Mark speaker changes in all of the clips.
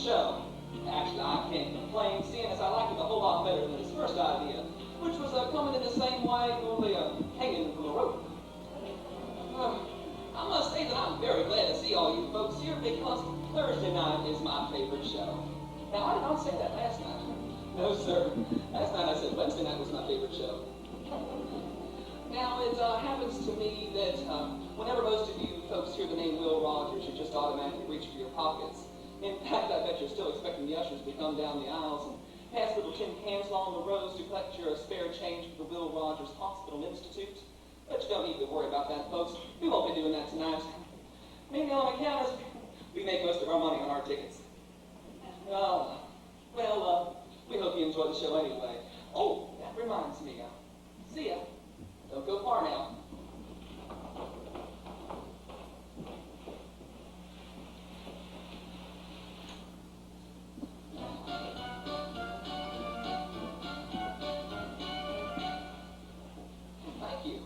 Speaker 1: show. Actually, I can't complain, seeing as I like it a whole lot better than his first idea, which was coming in the same way, only hanging from a rope. I must say that I'm very glad to see all you folks here because Thursday night is my favorite show. Now, I did not say that last night. No, sir. Last night I said Wednesday night was my favorite show. Now, it happens to me that whenever most of you folks hear the name Will Rogers, you just automatically reach for your pockets. In fact, I bet you're still expecting the ushers to come down the aisles and pass little tin cans along the rows to collect your spare change for the Will Rogers Hospital Institute. But you don't need to worry about that, folks. We won't be doing that tonight. Mainly on account of we make most of our money on our tickets. We hope you enjoy the show anyway. Oh, that reminds me. See ya. Don't go far now. Thank you.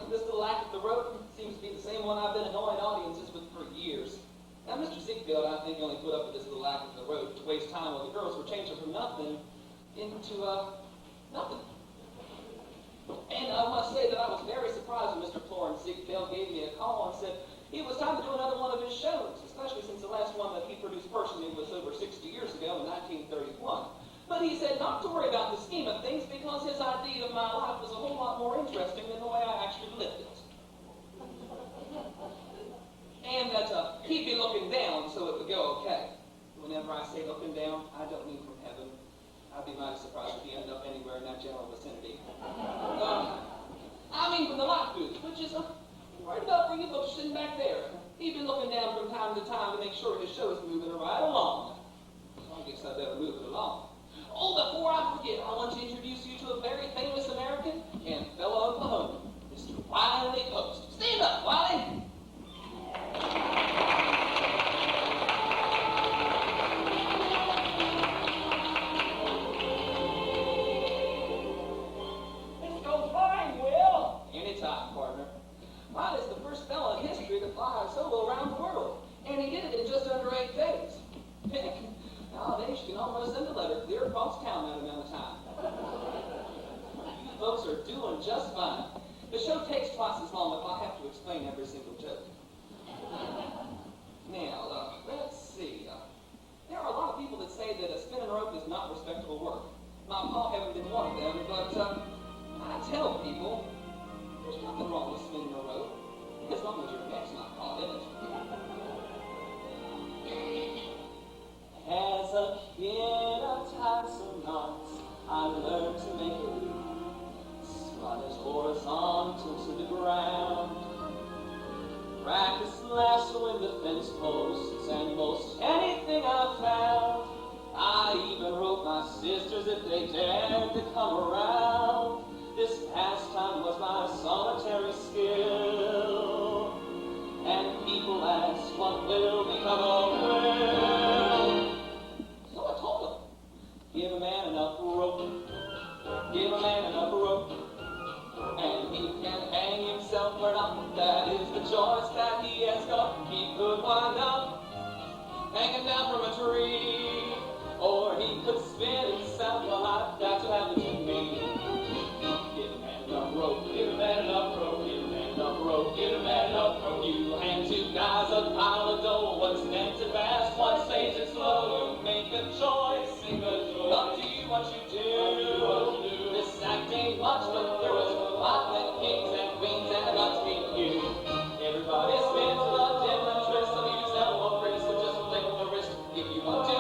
Speaker 1: This little act of the road seems to be the same one I've been annoying audiences with for years. Now, Mr. Ziegfeld, I think, only put up with this little act of the road to waste time while the girls were changing from nothing into nothing. And I must say that I was very surprised when Mr. Florence Ziegfeld gave me a call and said it was time to do another one of his shows, especially since the last one that he produced personally was over 60 years ago in 1931. But he said not to worry about the scheme of things because his idea of my life was a whole lot more interesting than the way I actually lived it. And that he'd be looking down so it would go okay. Whenever I say looking down, I don't mean from heaven. I'd be mighty surprised if he ended up anywhere in that general vicinity. I mean from the light booth, which is right about where you folks sitting back there. He'd been looking down from time to time to make sure his show is moving right along. I guess I better move it along. Oh, before I forget, I want to introduce you to a very famous American and fellow Oklahoman, Mr. Wile E Post. Stand up, Wiley!
Speaker 2: This goes fine, Will.
Speaker 1: Anytime, partner. Wiley's the first fellow in history to fly solo around the world, and he did it in just under 8 days. Nowadays, you can almost send a letter clear across town that amount of time. You folks are doing just fine. The show takes twice as long if I have to explain every single joke. Now, let's see. There are a lot of people that say that a spinning rope is not respectable work. My pa haven't been one of them, but I tell people there's nothing wrong with spinning a rope, as long as your neck's not caught in it. As a kid of tiresome knots, I learned to make a leap. Sliders horizontal to the ground. Practice lasso in the fence posts and most anything I found. I even wrote my sisters if they dared to come around. This pastime was my solitary skill. And people ask what will become of Will. So I told them, give a man enough rope, give a man enough rope, and he can hang himself or not. That is the choice that he has got. He could wind up hanging down from a tree, or he could spin himself alive. That's what happened to me. Give a man enough rope, give a man enough rope, give a man enough rope, give a man enough rope. You hang 2 guys a pile of dough, one's meant to fast, one saves it slow. Make a choice, up to you what you do. This act ain't much, but there was 5 men, kings and queens, and a bunch of you. Everybody spins a different twist, some use elbow wrist, so just flick the wrist if you want to.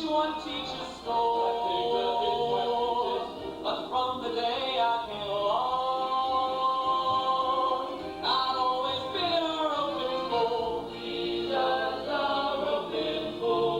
Speaker 1: one teacher stole. I think that is what teaches. But from the day I came along, I'd always been a roping fool. Jesus, a roping fool.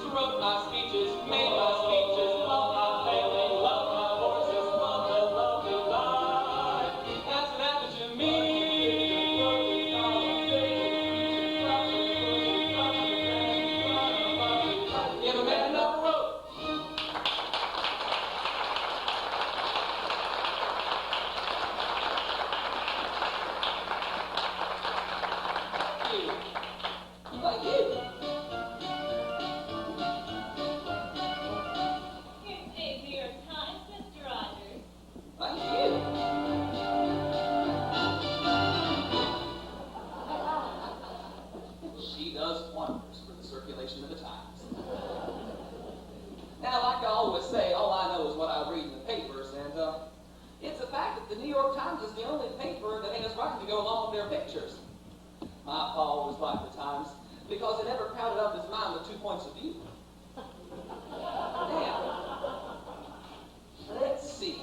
Speaker 1: Wrote my speeches, made my speeches, loved my family, loved my horses, loved the lovely life. That's what happened to me. If a man never wrote. Thank you. Thank you. She does wonders for the circulation of the Times. Now, like I always say, all I know is what I read in the papers, and it's a fact that the New York Times is the only paper that has writing to go along with their pictures. My pa always liked the Times because it never crowded up his mind with 2 points of view. Now, let's see.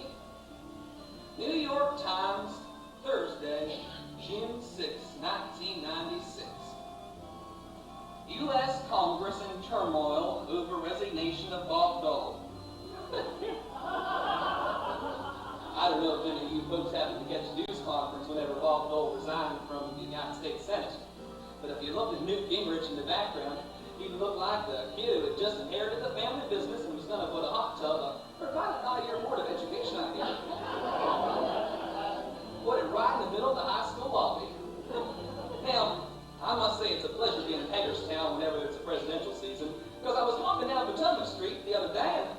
Speaker 1: New York Times, Thursday, June 6, 1996. U.S. Congress in turmoil over resignation of Bob Dole. I don't know if any of you folks happened to catch the news conference whenever Bob Dole resigned from the United States Senate. But if you looked at Newt Gingrich in the background, he looked like the kid who had just inherited the family business and was going to put a hot tub for quite a 5-year board of education out here. Put it right in the middle of the high school lobby. Now, I must say it's a pleasure being in Hagerstown whenever it's a presidential season, because I was walking down Potomac Street the other day and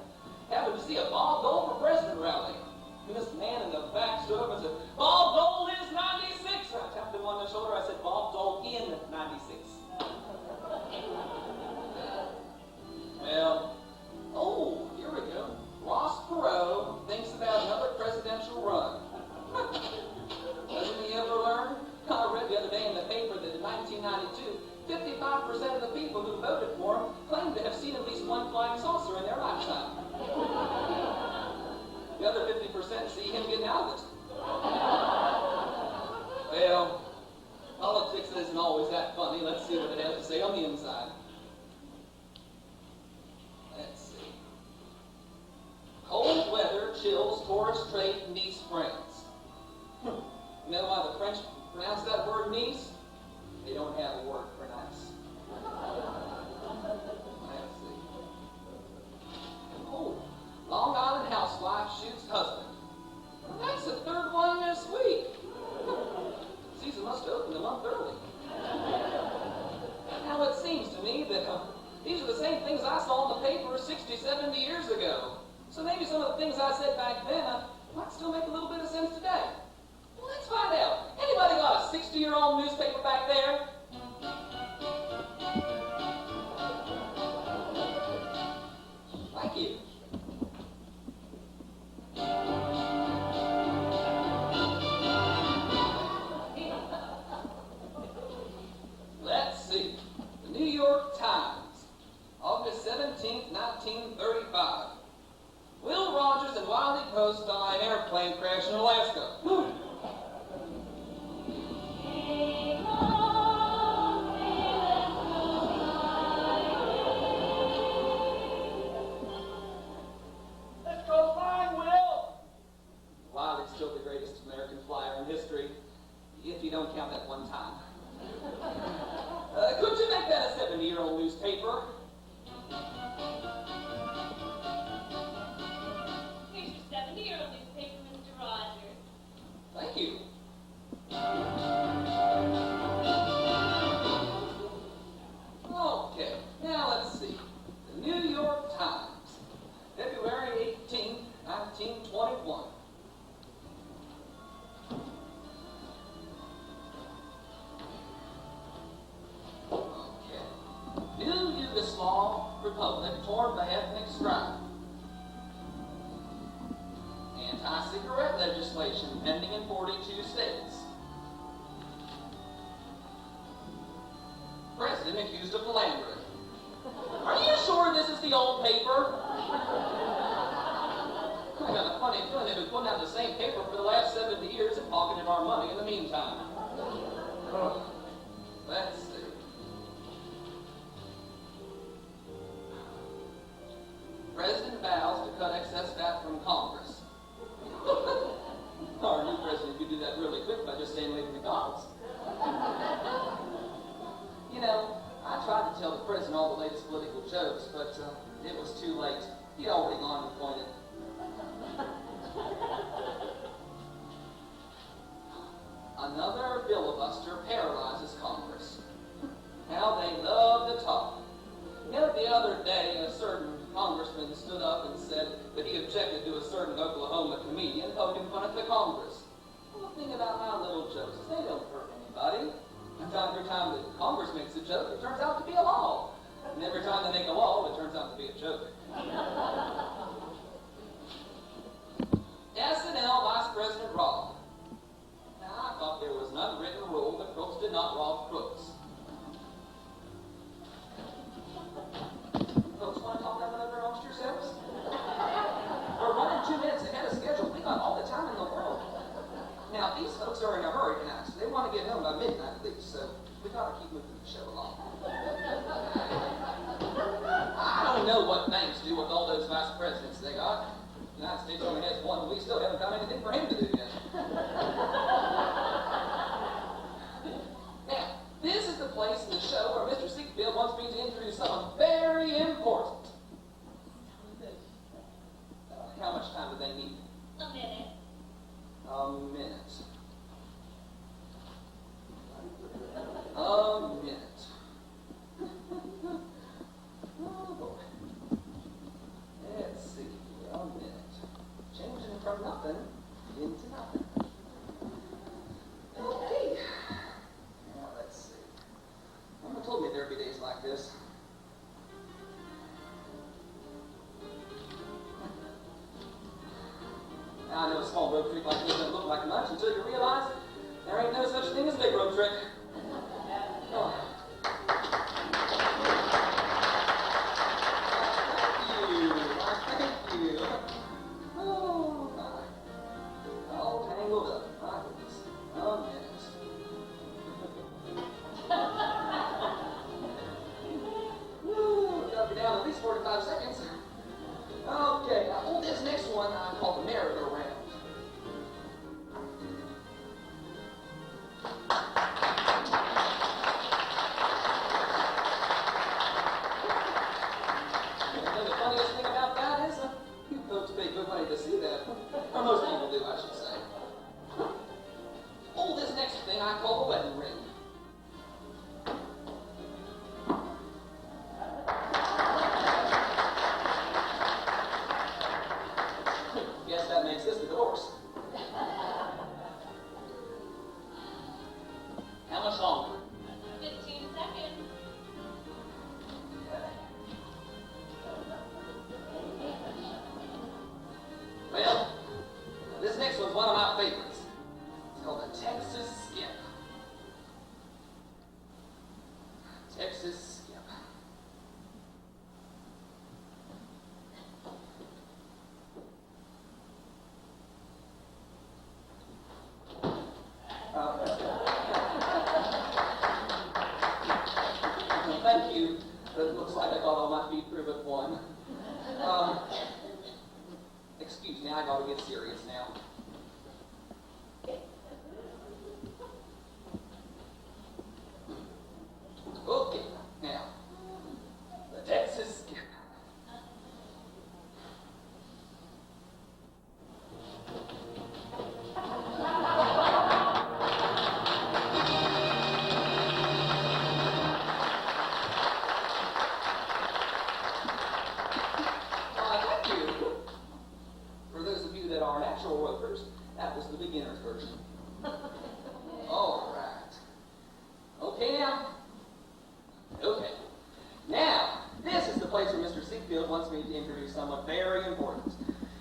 Speaker 1: happened to see a Bob Dole for President rally. And this man in the back stood up and said, "Bob Dole is 96. I tapped him on the shoulder. I said, "Bob Dole in 96. Well, oh, here we go. Ross Perot thinks about another presidential run. Doesn't he ever learn? I read the other day in the paper that in 1992, 55% of the people who voted for him claimed to have seen at least one flying saucer in their lifetime. The other 50% see him getting out of it. Well, politics isn't always that funny. Let's see what it has to say on the inside. Let's see. Cold weather chills tourist trade in Nice, France. You know why the French pronounce that word Nice? They don't have a word for nice. Let's see. Oh, Long Island housewife shoots husband. That's the third one this week. Season must have opened a month early. Now it seems to me that these are the same things I saw in the paper 60, 70 years ago. So maybe some of the things I said back then might still make a little bit of sense today. Well, let's find out. Anybody got a 60-year-old newspaper back there? Thank you. Let's see. The New York Times, August 17th, 1935. Will Rogers and Wile E Post die in airplane crash in Alaska.
Speaker 2: Let's go flying, Will.
Speaker 1: Wiley's still the greatest American flyer in history, if you don't count that one time. Could you make that a 70-year republic torn by ethnic strife. Anti-cigarette legislation pending in 42 states. President accused of philandering. Are you sure this is the old paper? I got a funny feeling they've been putting out the same paper for the last 70 years and pocketing our money in the meantime. Let's see. President vows to cut excess VAT from Congress. Our new president could do that really quick by just staying away from McDonald's. You know, I tried to tell the president all the latest political jokes, but it was too late. He'd already gone and pointed. Another filibuster paralyzes Congress. How they love to talk. You know, the other day, a certain congressman stood up and said that he objected to a certain Oklahoma comedian poking fun at the Congress. Well, the thing about my little jokes is they don't hurt anybody. And every time that Congress makes a joke, it turns out to be a law. And every time they make a law, it turns out to be a joke. SNL Vice President robbed. Now, I thought there was an unwritten rule that crooks did not rob crooks. Folks want to talk that one over amongst yourselves? We're running 2 minutes ahead of schedule. We got all the time in the world. Now, these folks are in a hurry tonight, so they want to get home by midnight at least, so we got to keep moving the show along. I don't know what banks do with all those vice presidents they got. The United States only has one, and we still haven't got anything for him to do yet. Now, this is the place in the show where Mr. Siegfried wants me to introduce someone very important. How much time do they need?
Speaker 3: A minute.
Speaker 1: A minute. A minute. Oh boy. Let's see. A minute. Changing from nothing into nothing. Okay. Now let's see. Mama told me there'd be days like this. Now, I know a small road trick like this doesn't look like much until you realize there ain't no such thing as a big road trick. Oh. Thank you. Oh, my. All tangled up. My goodness. A minute. Woo, gotta be down at least 45 seconds. Okay, now hold this next one I call the merry-go-round. You know, the funniest thing about that is you folks pay good money to see that. Or most people do, I should say. Hold this next thing I call the wedding ring. Guess that makes this the divorce. How much longer?
Speaker 3: 15 seconds.
Speaker 1: Well, this next one's one of my favorites. It's called the Texas Skip. Texas Skip. Thank you. It looks like I got all my feet through but one. Excuse me, I gotta get serious now. Okay, now, the Texas Skip. Thank you. For those of you that are natural ropers, me to introduce someone very important.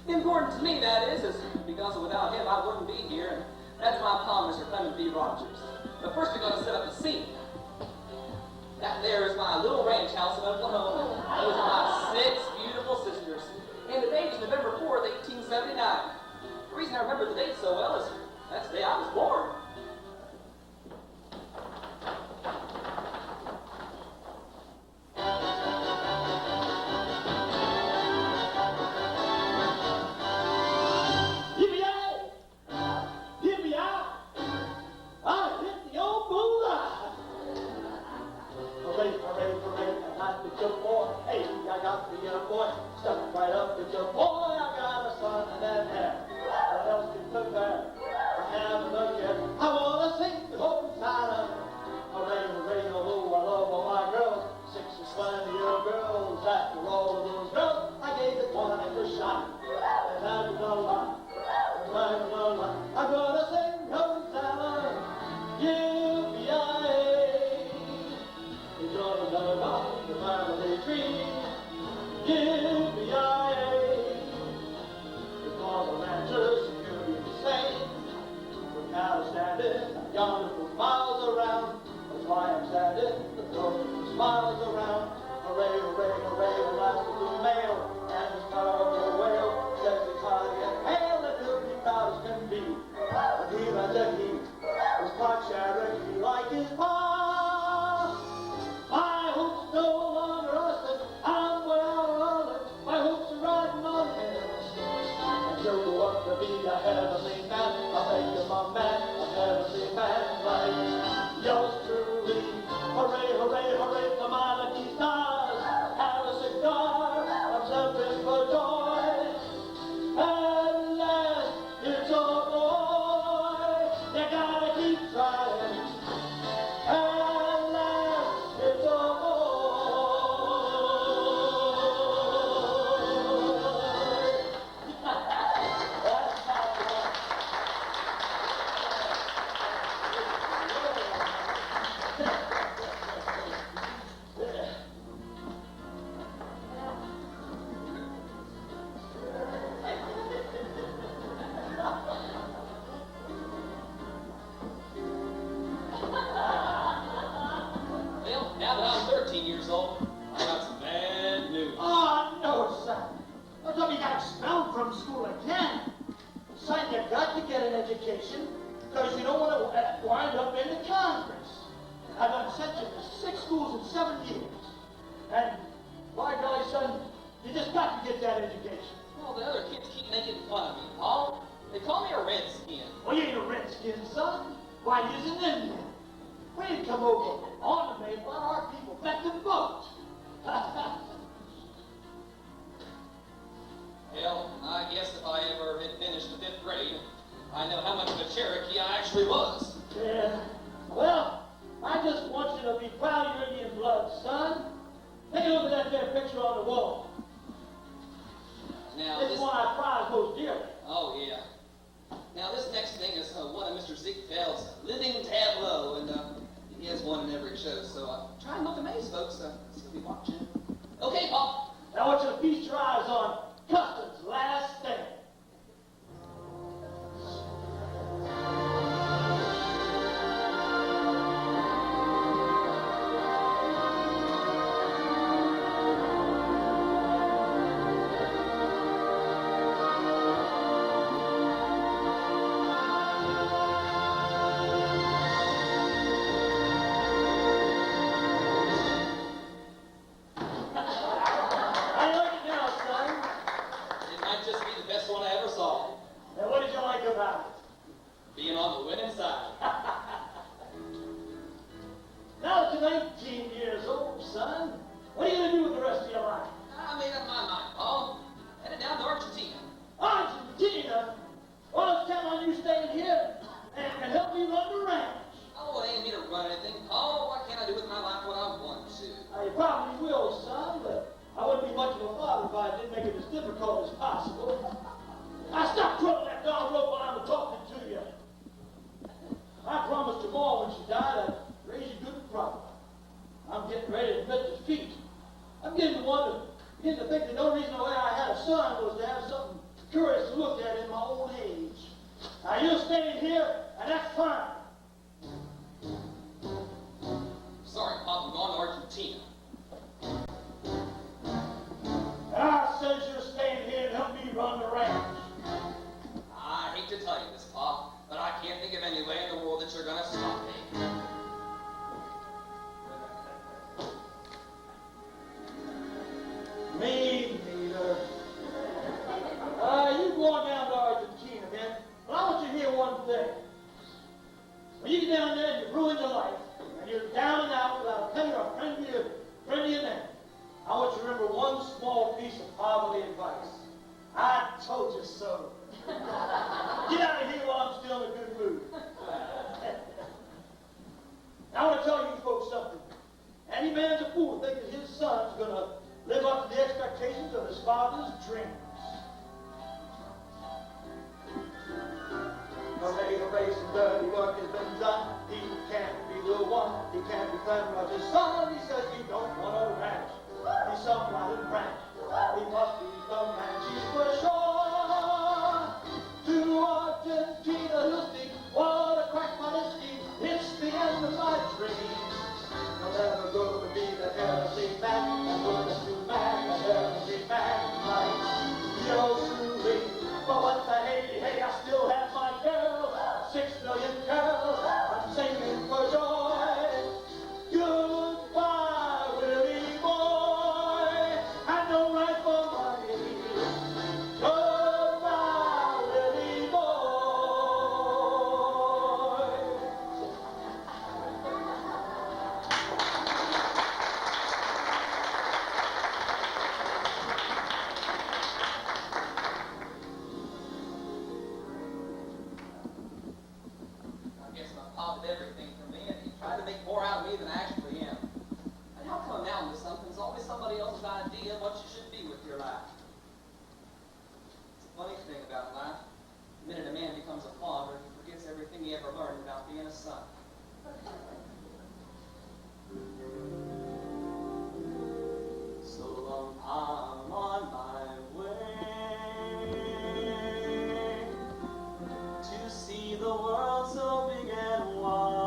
Speaker 1: Important to me, that is because without him I wouldn't be here, and that's my pal, Mr. Clem B. Rogers. But first we're going to set up the scene. That there is my little ranch house in Oklahoma. Those are my 6 beautiful sisters. And the date is November 4th, 1879. The reason I remember the date so well is that's the day I was born.
Speaker 2: begin to think that the only reason why I had a son was to have something curious to look at in my old age. Now, you're staying here, and that's fine.
Speaker 1: Sorry, Pop, I'm going to Argentina.
Speaker 2: And I says you're staying here and help me run the ranch.
Speaker 1: I hate to tell you this, Pop, but I can't think of any way in the world that you're going to stop me.
Speaker 2: Me neither. You going down to Argentina, man. But I want you to hear one thing. When you get down there and you ruin your life, and you're down and out without a penny or a friend of your name, I want you to remember one small piece of fatherly advice. I told you so. Get out of here while I'm still in a good mood. Now, I want to tell you folks something. Any man's a fool to think that his son's going to live up to the expectations of his father's dreams. Hooray, hooray, some dirty work has been done. He can't be the one. He can't be Clem Rogers' son. He says he don't want a ranch. He's some rotten branch. He must be the man. She's for sure. To Argentina he'll speak. What a crack on his scheme. It's the end of my dreams. You'll never go to be the heresy man. And we're the true man. The heresy man. Like Yosemite. But what the hey, I still have my girl. 6 million girls. I'm singing for joy. Goodbye, Willie boy. I don't write for money. Goodbye, Willie boy.
Speaker 1: I guess my Pop did everything for me, and he tried to make more out of me than I actually am. And how come now, Miss Something's always somebody else's idea of what you should be with your life? It's a funny thing about life. The minute a man becomes a father, he forgets everything he ever learned about being a son. So long, I'm on my way to see the world so big and wide.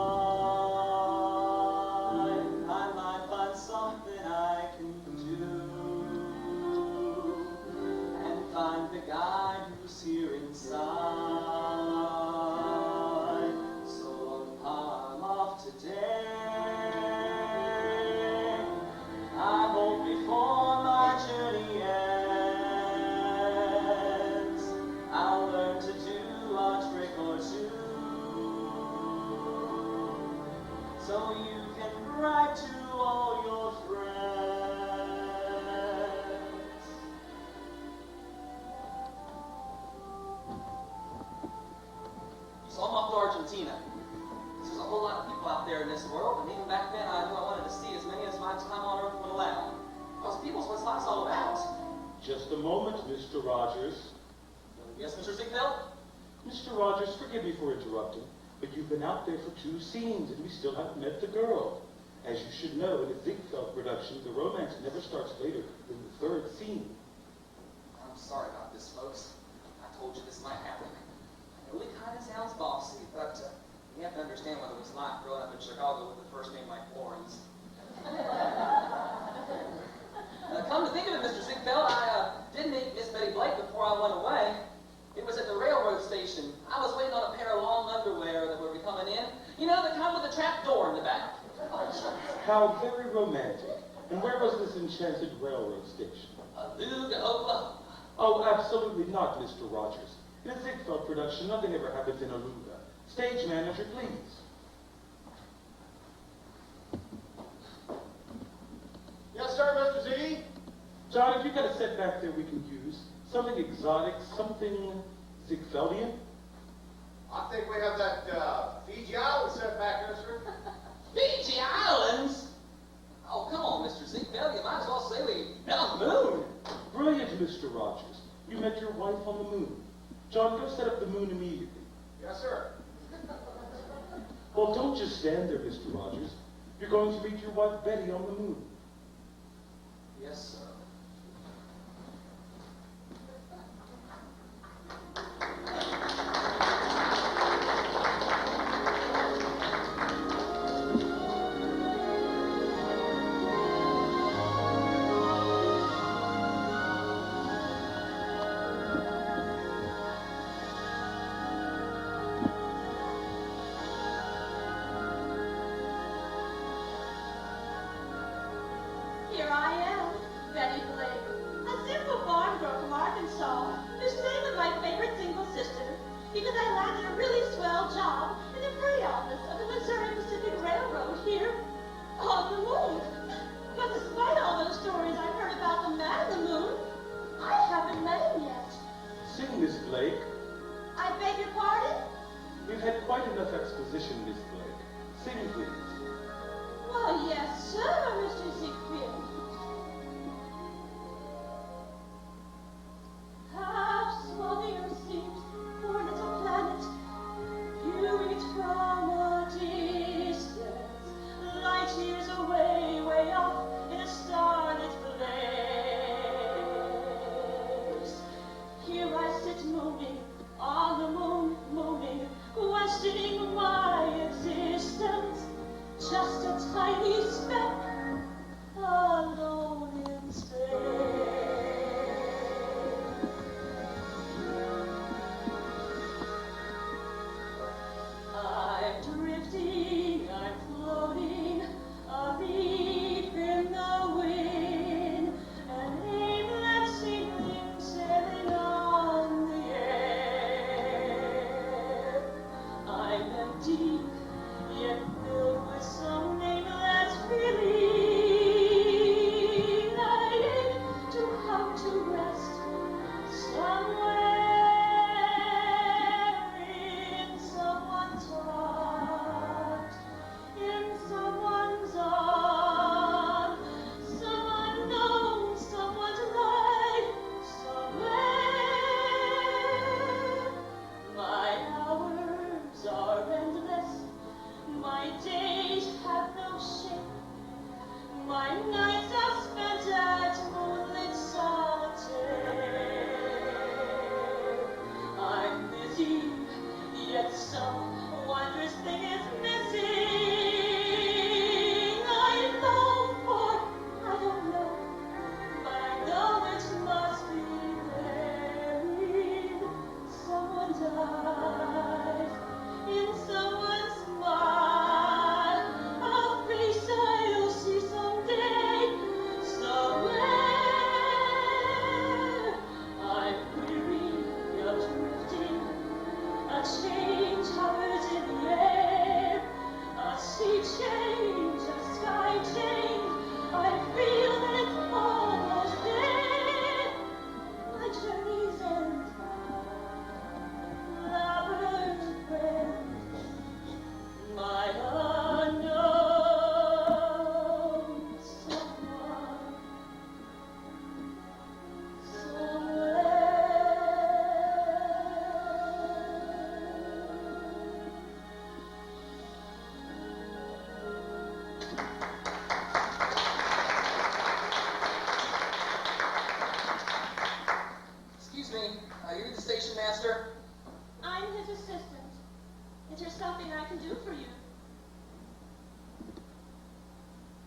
Speaker 1: I might find something I can do and find the guy who's here inside. So long, I'm off today. I hope before my journey ends, I'll learn to do a trick or two, so you can write to all your friends. So I'm off to Argentina. There's a whole lot of people out there in this world, and even back then I knew I wanted to see as many as my time on earth would allow. Because people's what life's all about.
Speaker 4: Just a moment, Mr. Rogers.
Speaker 1: Yes, Mr. Ziegfeld?
Speaker 4: Mr. Rogers, forgive me for interrupting, but you've been out there for 2 scenes and we still haven't met the girl. As you should know, in a Ziegfeld production, the romance never starts later than the 3rd scene.
Speaker 1: I'm sorry about this, folks. I told you this might happen. It really kind of sounds bossy, but you have to understand what it was like growing up in Chicago with a first name like Florence. Come to think of it, Mr. Ziegfeld, I did meet Miss Betty Blake before I went away. It was at the railroad station. I was waiting on a pair of long underwear that would be coming in. You know, the kind with the trap door in the back.
Speaker 4: How very romantic. And where was this enchanted railroad station?
Speaker 1: Luga, Oklahoma.
Speaker 4: Oh, absolutely not, Mr. Rogers. In a Ziegfeld production, nothing ever happens in Aluga. Stage manager, please.
Speaker 2: Yes, sir, Mr. Z.
Speaker 4: John, if you've got a set back there we can use, something exotic, something Ziegfeldian.
Speaker 5: I think we have that Fiji Island set back there, sir.
Speaker 1: Fiji Islands? Oh, come on, Mr. Ziegfeld. You might as well say we met on the moon.
Speaker 4: Brilliant, Mr. Rogers. You met your wife on the moon. John, go set up the moon immediately.
Speaker 5: Yes, sir.
Speaker 4: Well, don't just stand there, Mr. Rogers. You're going to meet your wife Betty on the moon.
Speaker 1: Yes, sir.
Speaker 6: Here I am, Betty Blake, a simple farm girl from Arkansas, who's staying with my favorite single sister because I landed a really swell job in the free office of the Missouri Pacific Railroad here on the moon. But despite all those stories I've heard about the man in the moon, I haven't met him yet.
Speaker 4: Sing, Miss Blake.
Speaker 6: I beg your pardon?
Speaker 4: We've had quite enough exposition, Miss Blake. Sing, please.
Speaker 6: Well, yes, sir, Mr. Ziegfeld. How small the earth seems for a little planet, viewing it from a distance, light years away, way off in a starlit place. Here I sit mooning on the moon, mooning, questioning my existence. Just a tiny speck, alone in space. I'm drifting, I'm floating, a leaf in the wind, an aimless seedling sailing on the air. I'm empty, yet filled with some nameless feeling. I ache to come to rest somewhere in someone's heart, in someone's arm, some unknown, someone's life, somewhere. My hours are endless, my days have no shape, my nights are spent at moonlit solitaire. I'm busy, yet some wondrous thing is missing. I long for, I don't know, but I know it must be buried. Someone dies in someone's smile, a face I'll see someday, somewhere. I'm weary of drifting, a change hovers in the air, a sea change, a sky change, I feel that it's almost there. My journey's end, lover, friend, my unknown someone, somewhere.
Speaker 7: Excuse me, you're the station master?
Speaker 6: I'm his assistant. Is there something I can do for you?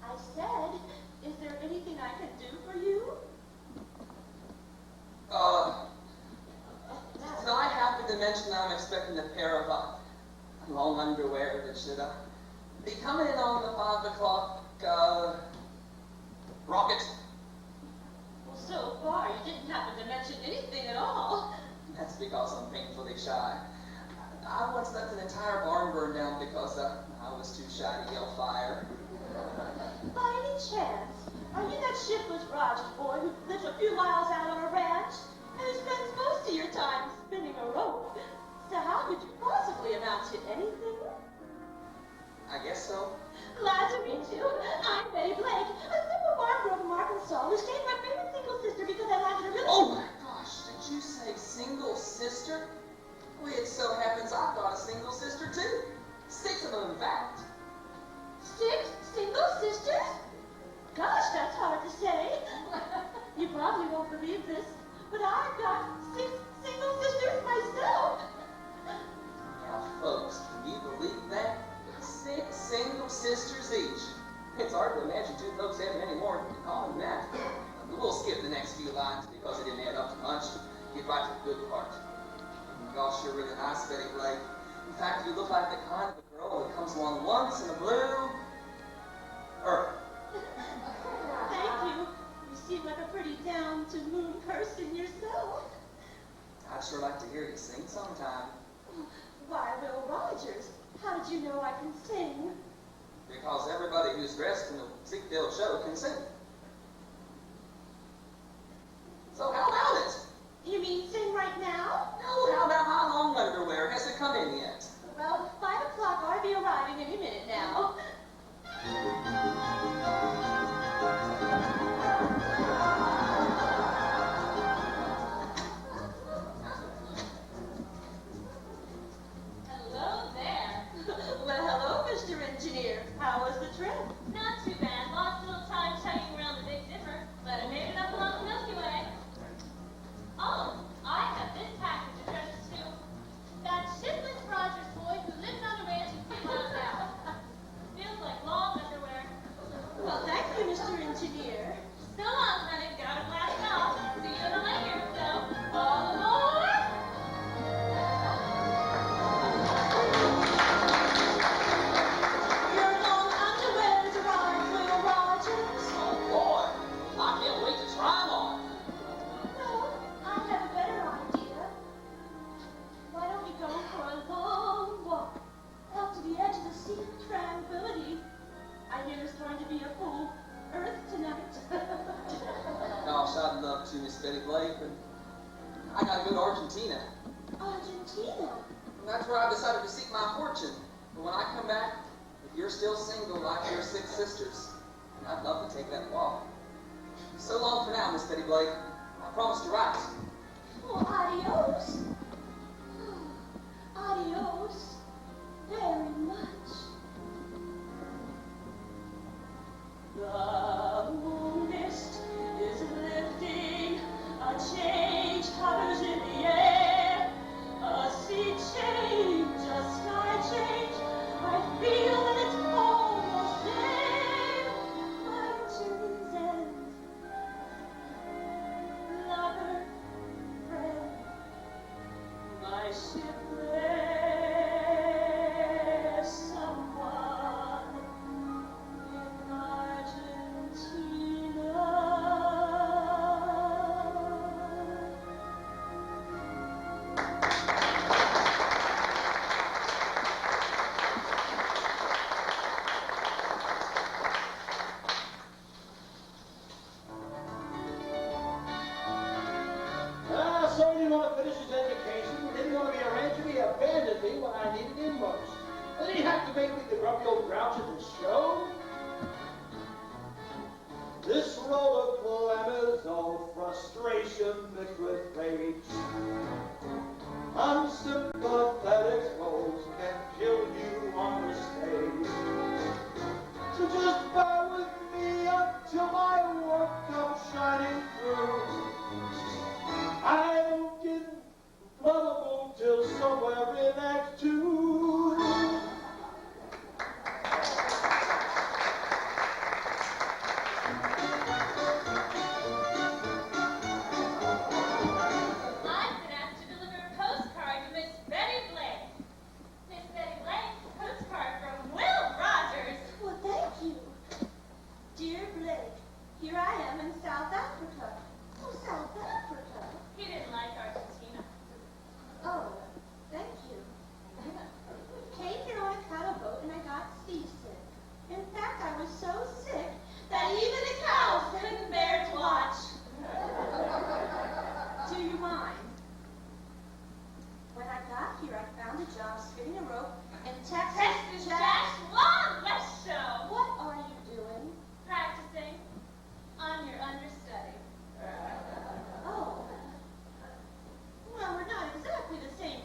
Speaker 6: I said, is there anything I can do for you?
Speaker 7: I happened to mention I'm expecting a pair of long underwear that should be coming in on the 5 o'clock rocket.
Speaker 6: Well, so far you didn't happen to mention anything at all.
Speaker 7: That's because I'm painfully shy. I once let an entire barn burn down because I was too shy to yell fire.
Speaker 6: By any chance, are you that shiftless Rogers boy who lives a few miles out on a ranch and who spends most of your time spinning a rope? So how could you possibly amount to anything?
Speaker 7: I guess so.
Speaker 6: Glad to meet you. I'm Betty Blake, a simple farm girl from Arkansas who stayed with my favorite single sister because I landed a really...
Speaker 7: Oh my gosh, did you say single sister? Well, it so happens I've got a single sister too. 6 of them, in fact.
Speaker 6: 6 single sisters? Gosh, that's hard to say. You probably won't believe this, but I've got 6 single sisters myself.
Speaker 7: Now, folks, can you believe that? 6 single sisters each. It's hard to imagine 2 folks having any more in common than that. We'll skip the next few lines because it didn't add up to much. Get right to the good part. Gosh, you're really nice, Betty Blake. In fact, you look like the kind of a girl who comes along once in a blue earth.
Speaker 6: Thank
Speaker 7: I'd sure like to hear you sing sometime.
Speaker 6: Why, Will Rogers, how did you know I can sing?
Speaker 7: Because everybody who's dressed in a Ziegfeld show can sing. So how about it?
Speaker 6: You mean sing right now?
Speaker 7: No, how about my long underwear? Has it come in yet?
Speaker 6: Well, 5 o'clock ought to be arriving any minute now.
Speaker 3: Hello there.
Speaker 6: Well, hello, Mr. Engineer. How was the trip?
Speaker 3: Not too bad. Lost a little time chugging around the Big Dipper, but I made it up along the Milky Way. Oh, I have this package addressed to that shipless Rogers boy who lives on a ranch a few miles out. Feels like long underwear.
Speaker 6: Well, thank you, Mr. Engineer.
Speaker 3: So long, honey. Gotta blast off. See you in a later, so all aboard!
Speaker 6: Your long underwear's arrived, Will Rogers.
Speaker 7: Oh boy, I can't wait to try them on.
Speaker 6: No, I have a better idea. Why don't we go for a long walk out to the edge of the sea of tranquility? I hear there's going to be a full earth tonight.
Speaker 7: Gosh, I'd love to, Miss Betty Blake, but I gotta go to Argentina.
Speaker 6: Argentina?
Speaker 7: That's where I decided to seek my fortune. But when I come back, if you're still single like your 6 sisters, I'd love to take that walk. So long for now, Miss Betty Blake. I promise to write.
Speaker 6: Well, adios. Adios. Very much. The moon mist is lifting, a change hovers in the air, a sea change, a sky change, I feel that it's almost there. My journey's end, lover, friend, my shipwreck, someone in
Speaker 2: So he didn't want to finish his education, didn't want to be a rancher, he abandoned me when I needed him most. And then he had to make me the grumpy old grouch at the show. This role of Clem is all frustration mixed with rage. Unsympathetic roles can kill you on the stage. So just bear with me until my work comes shining through. I don't get lovable till somewhere in Act 2.
Speaker 3: I've been asked to deliver a postcard to Miss Betty Blake. Miss Betty Blake, postcard from Will Rogers.
Speaker 6: Well, thank you. Dear Blake, here I am in South Africa. Oh, South Africa.
Speaker 3: He didn't like Argentina.
Speaker 6: Oh, thank you. Came here on a cattle boat and I got seasick. In fact, I was so sick that even the cows couldn't bear to watch. Do you mind? When I got here, I found a job spinning a rope in Texas.
Speaker 3: Texas Jack's Long West Show.
Speaker 6: What are you doing?
Speaker 3: Practicing. I'm your understudy.
Speaker 6: Oh. Well, we're not exactly the same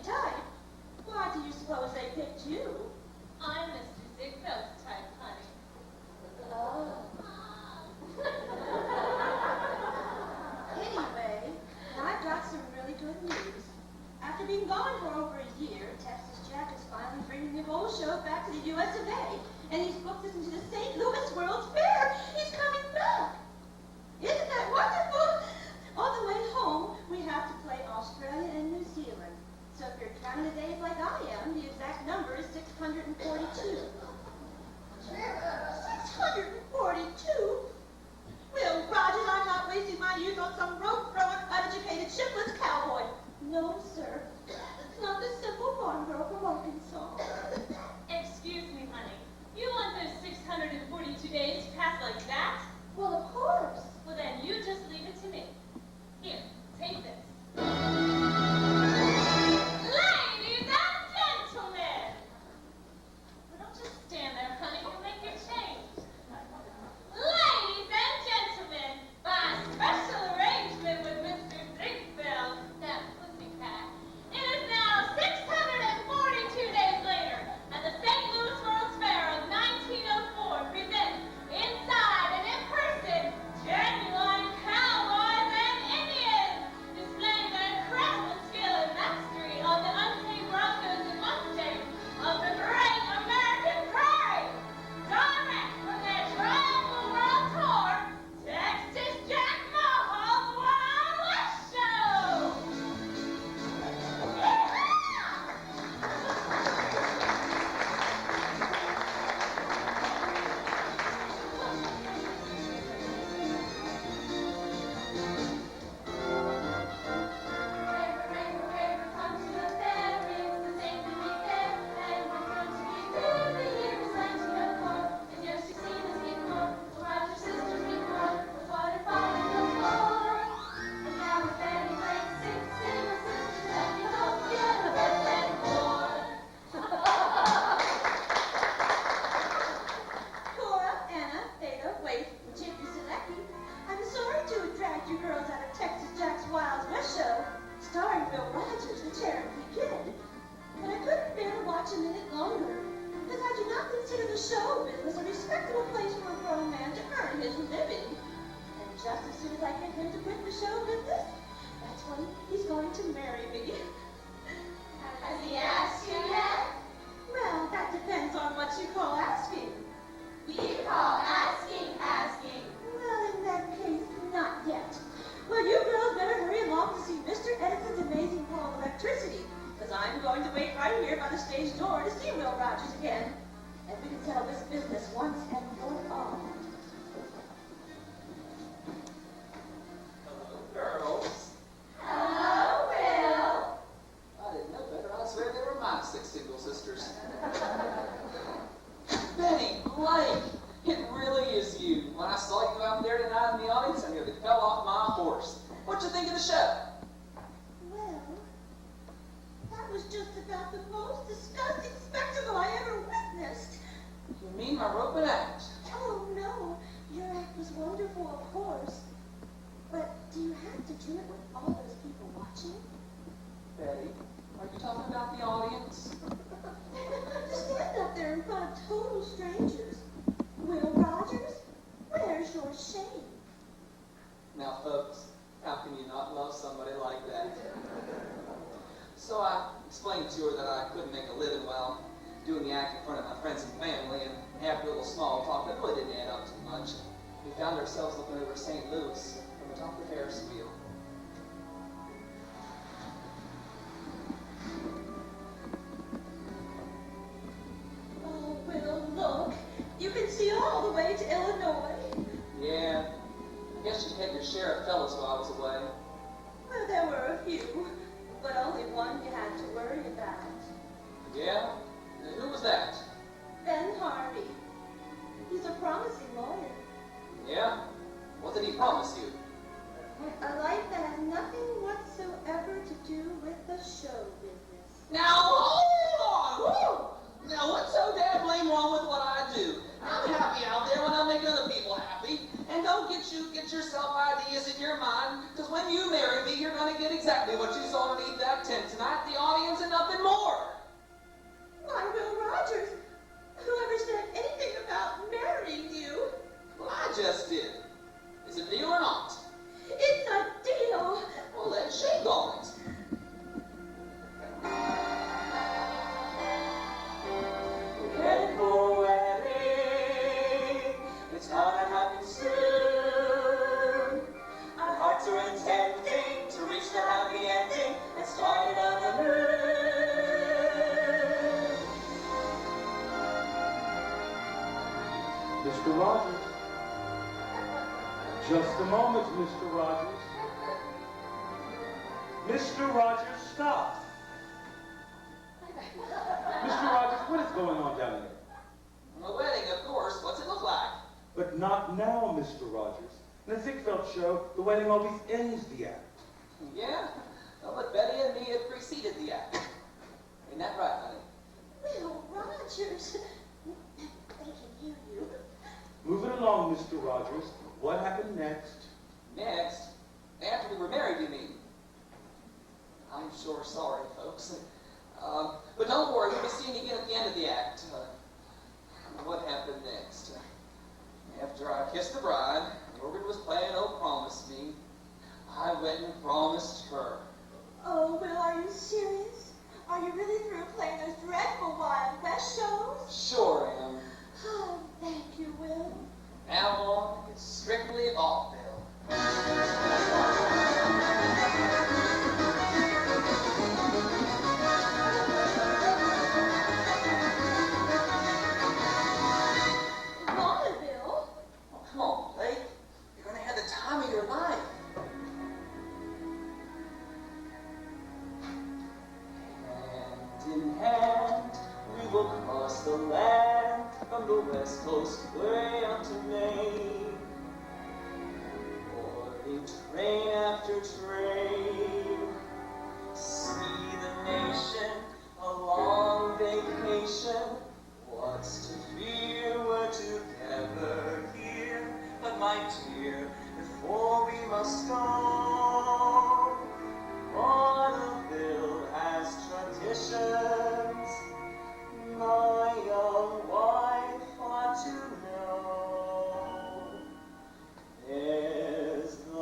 Speaker 6: soon as I get him to quit the show business, that's when he's going to marry me.
Speaker 3: Has he asked you yet?
Speaker 6: Well, that depends on what you call asking.
Speaker 3: We call asking.
Speaker 6: Well, in that case, not yet. Well, you girls better hurry along to see Mr. Edison's amazing ball of electricity, because I'm going to wait right here by the stage door to see Will Rogers again. And we can settle this business once and for all.
Speaker 7: Hello, girls.
Speaker 3: Hello, Will.
Speaker 7: I didn't know better. I swear they were my 6 single sisters. Betty Blake, it really is you. When I saw you out there tonight in the audience, I nearly fell off my horse. What'd you think of the show?
Speaker 6: Well, that was just about the most disgusting spectacle I ever witnessed.
Speaker 7: You mean my rope and act?
Speaker 6: Oh, no. Your act was wonderful, of course. But do you have to do it with all those people watching?
Speaker 7: Betty, are you talking about the audience?
Speaker 6: To stand up there in front of total strangers. Will Rogers, where's your shame?
Speaker 7: Now, folks, how can you not love somebody like that? So I explained to her that I couldn't make a living while doing the act in front of my friends and family and have a little small talk that really didn't add up too much. We found ourselves looking over St. Louis from the top of the Ferris wheel.
Speaker 6: Oh, Will, look. You can see all the way to Illinois.
Speaker 7: Yeah, I guess you'd had your share of fellas while I was away.
Speaker 6: Well, there were a few, but only one you had to worry about.
Speaker 7: Yeah? Who was that?
Speaker 6: Ben Harvey. He's a promising lawyer.
Speaker 7: Yeah? What did he promise you?
Speaker 6: A life that has nothing whatsoever to do with the show business.
Speaker 7: Now, hold on! Woo! Now, what's so damn blame wrong with what I do? I'm happy out there when I'm making other people happy. And don't get yourself ideas in your mind, because when you marry me, you're going to get exactly what you saw underneath that tent tonight, the audience and nothing more.
Speaker 6: Why, Will Rogers, whoever said anything about marrying you?
Speaker 7: Well, I just did. Is it a deal or not?
Speaker 6: It's a deal.
Speaker 7: Well, let's shake on it.
Speaker 1: We're headed for a wedding. It's gonna happen soon. Our hearts are intending to reach the happy ending and start it on the moon.
Speaker 4: Mr. Rogers. Just a moment, Mr. Rogers. Mr. Rogers, stop. Mr. Rogers, what is going on down there?
Speaker 7: A wedding, of course. What's it look like?
Speaker 4: But not now, Mr. Rogers. In the Ziegfeld show, the wedding always ends the act.
Speaker 7: Yeah? Well, but Betty and me had preceded the act. Ain't that right, honey?
Speaker 6: Will Rogers. They can hear you.
Speaker 4: Move it along, Mr. Rogers. What happened next?
Speaker 7: Next, after we were married, you mean? I'm sure sorry, folks. But don't worry, you'll be seeing me again at the end of the act. What happened next? After I kissed the bride, the organ was playing "Oh Promise Me," I went and promised her.
Speaker 6: Oh, Will, are you serious? Are you really through playing those dreadful Wild West shows?
Speaker 7: Sure am.
Speaker 6: Oh, thank you, Will.
Speaker 7: Now on, it's strictly vaudeville.
Speaker 6: Vaudeville?
Speaker 7: Oh, come on, Blake. You're going to have the time of your life.
Speaker 1: Hand in hand, we will cross the land from the west coast way out to Maine. Boarding train after train, see the nation, a long vacation. What's to fear? We're together here. But my dear, before we must go, vaudeville has traditions. My young wife ought to know. There's the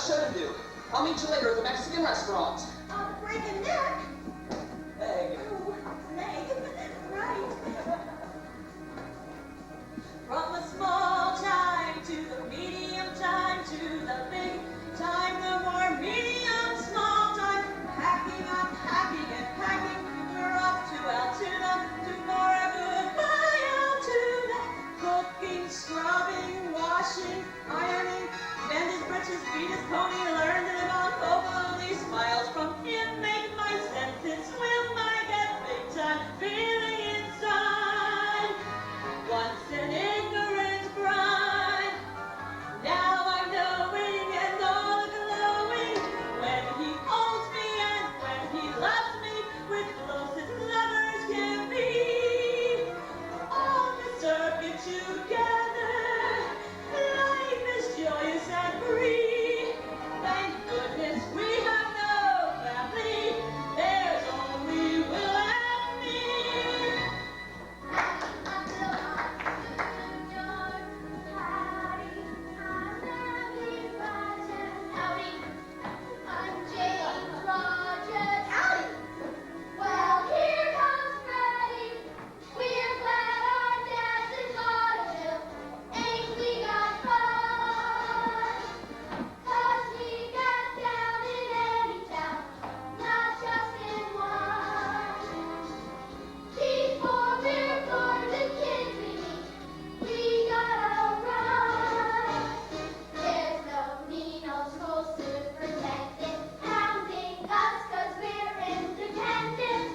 Speaker 7: show to do. I'll meet you later at the Mexican restaurant.
Speaker 6: Break a neck.
Speaker 7: Egg.
Speaker 6: Oh, leg. Right. From the small time to the medium time to the big time, the more medium small time. Packing up, packing and packing. We're off to Altoona, tomorrow goodbye Altoona. Cooking, scrubbing, washing, ironing. Bend his britches, feed his pony, learn to live on cocoa. These smiles from him make my senses swim. I get big time feeling inside. Once an ignorant bride, now I'm knowing and all glowing. When he holds me and when he loves me, with close as lovers can be. On the circuit together, life is joyous and free. Thank goodness we have no family. There's only Will and me.
Speaker 3: I'm James Rogers. Howdy. Well, here comes Freddie. We're glad our dad's in vaudeville. Ain't we got fun? 'Cause we got down in any town, not just in one. Before we're born, the kids we meet, we gotta run. There's no need, no school superintendent hounding us 'cause we're independent.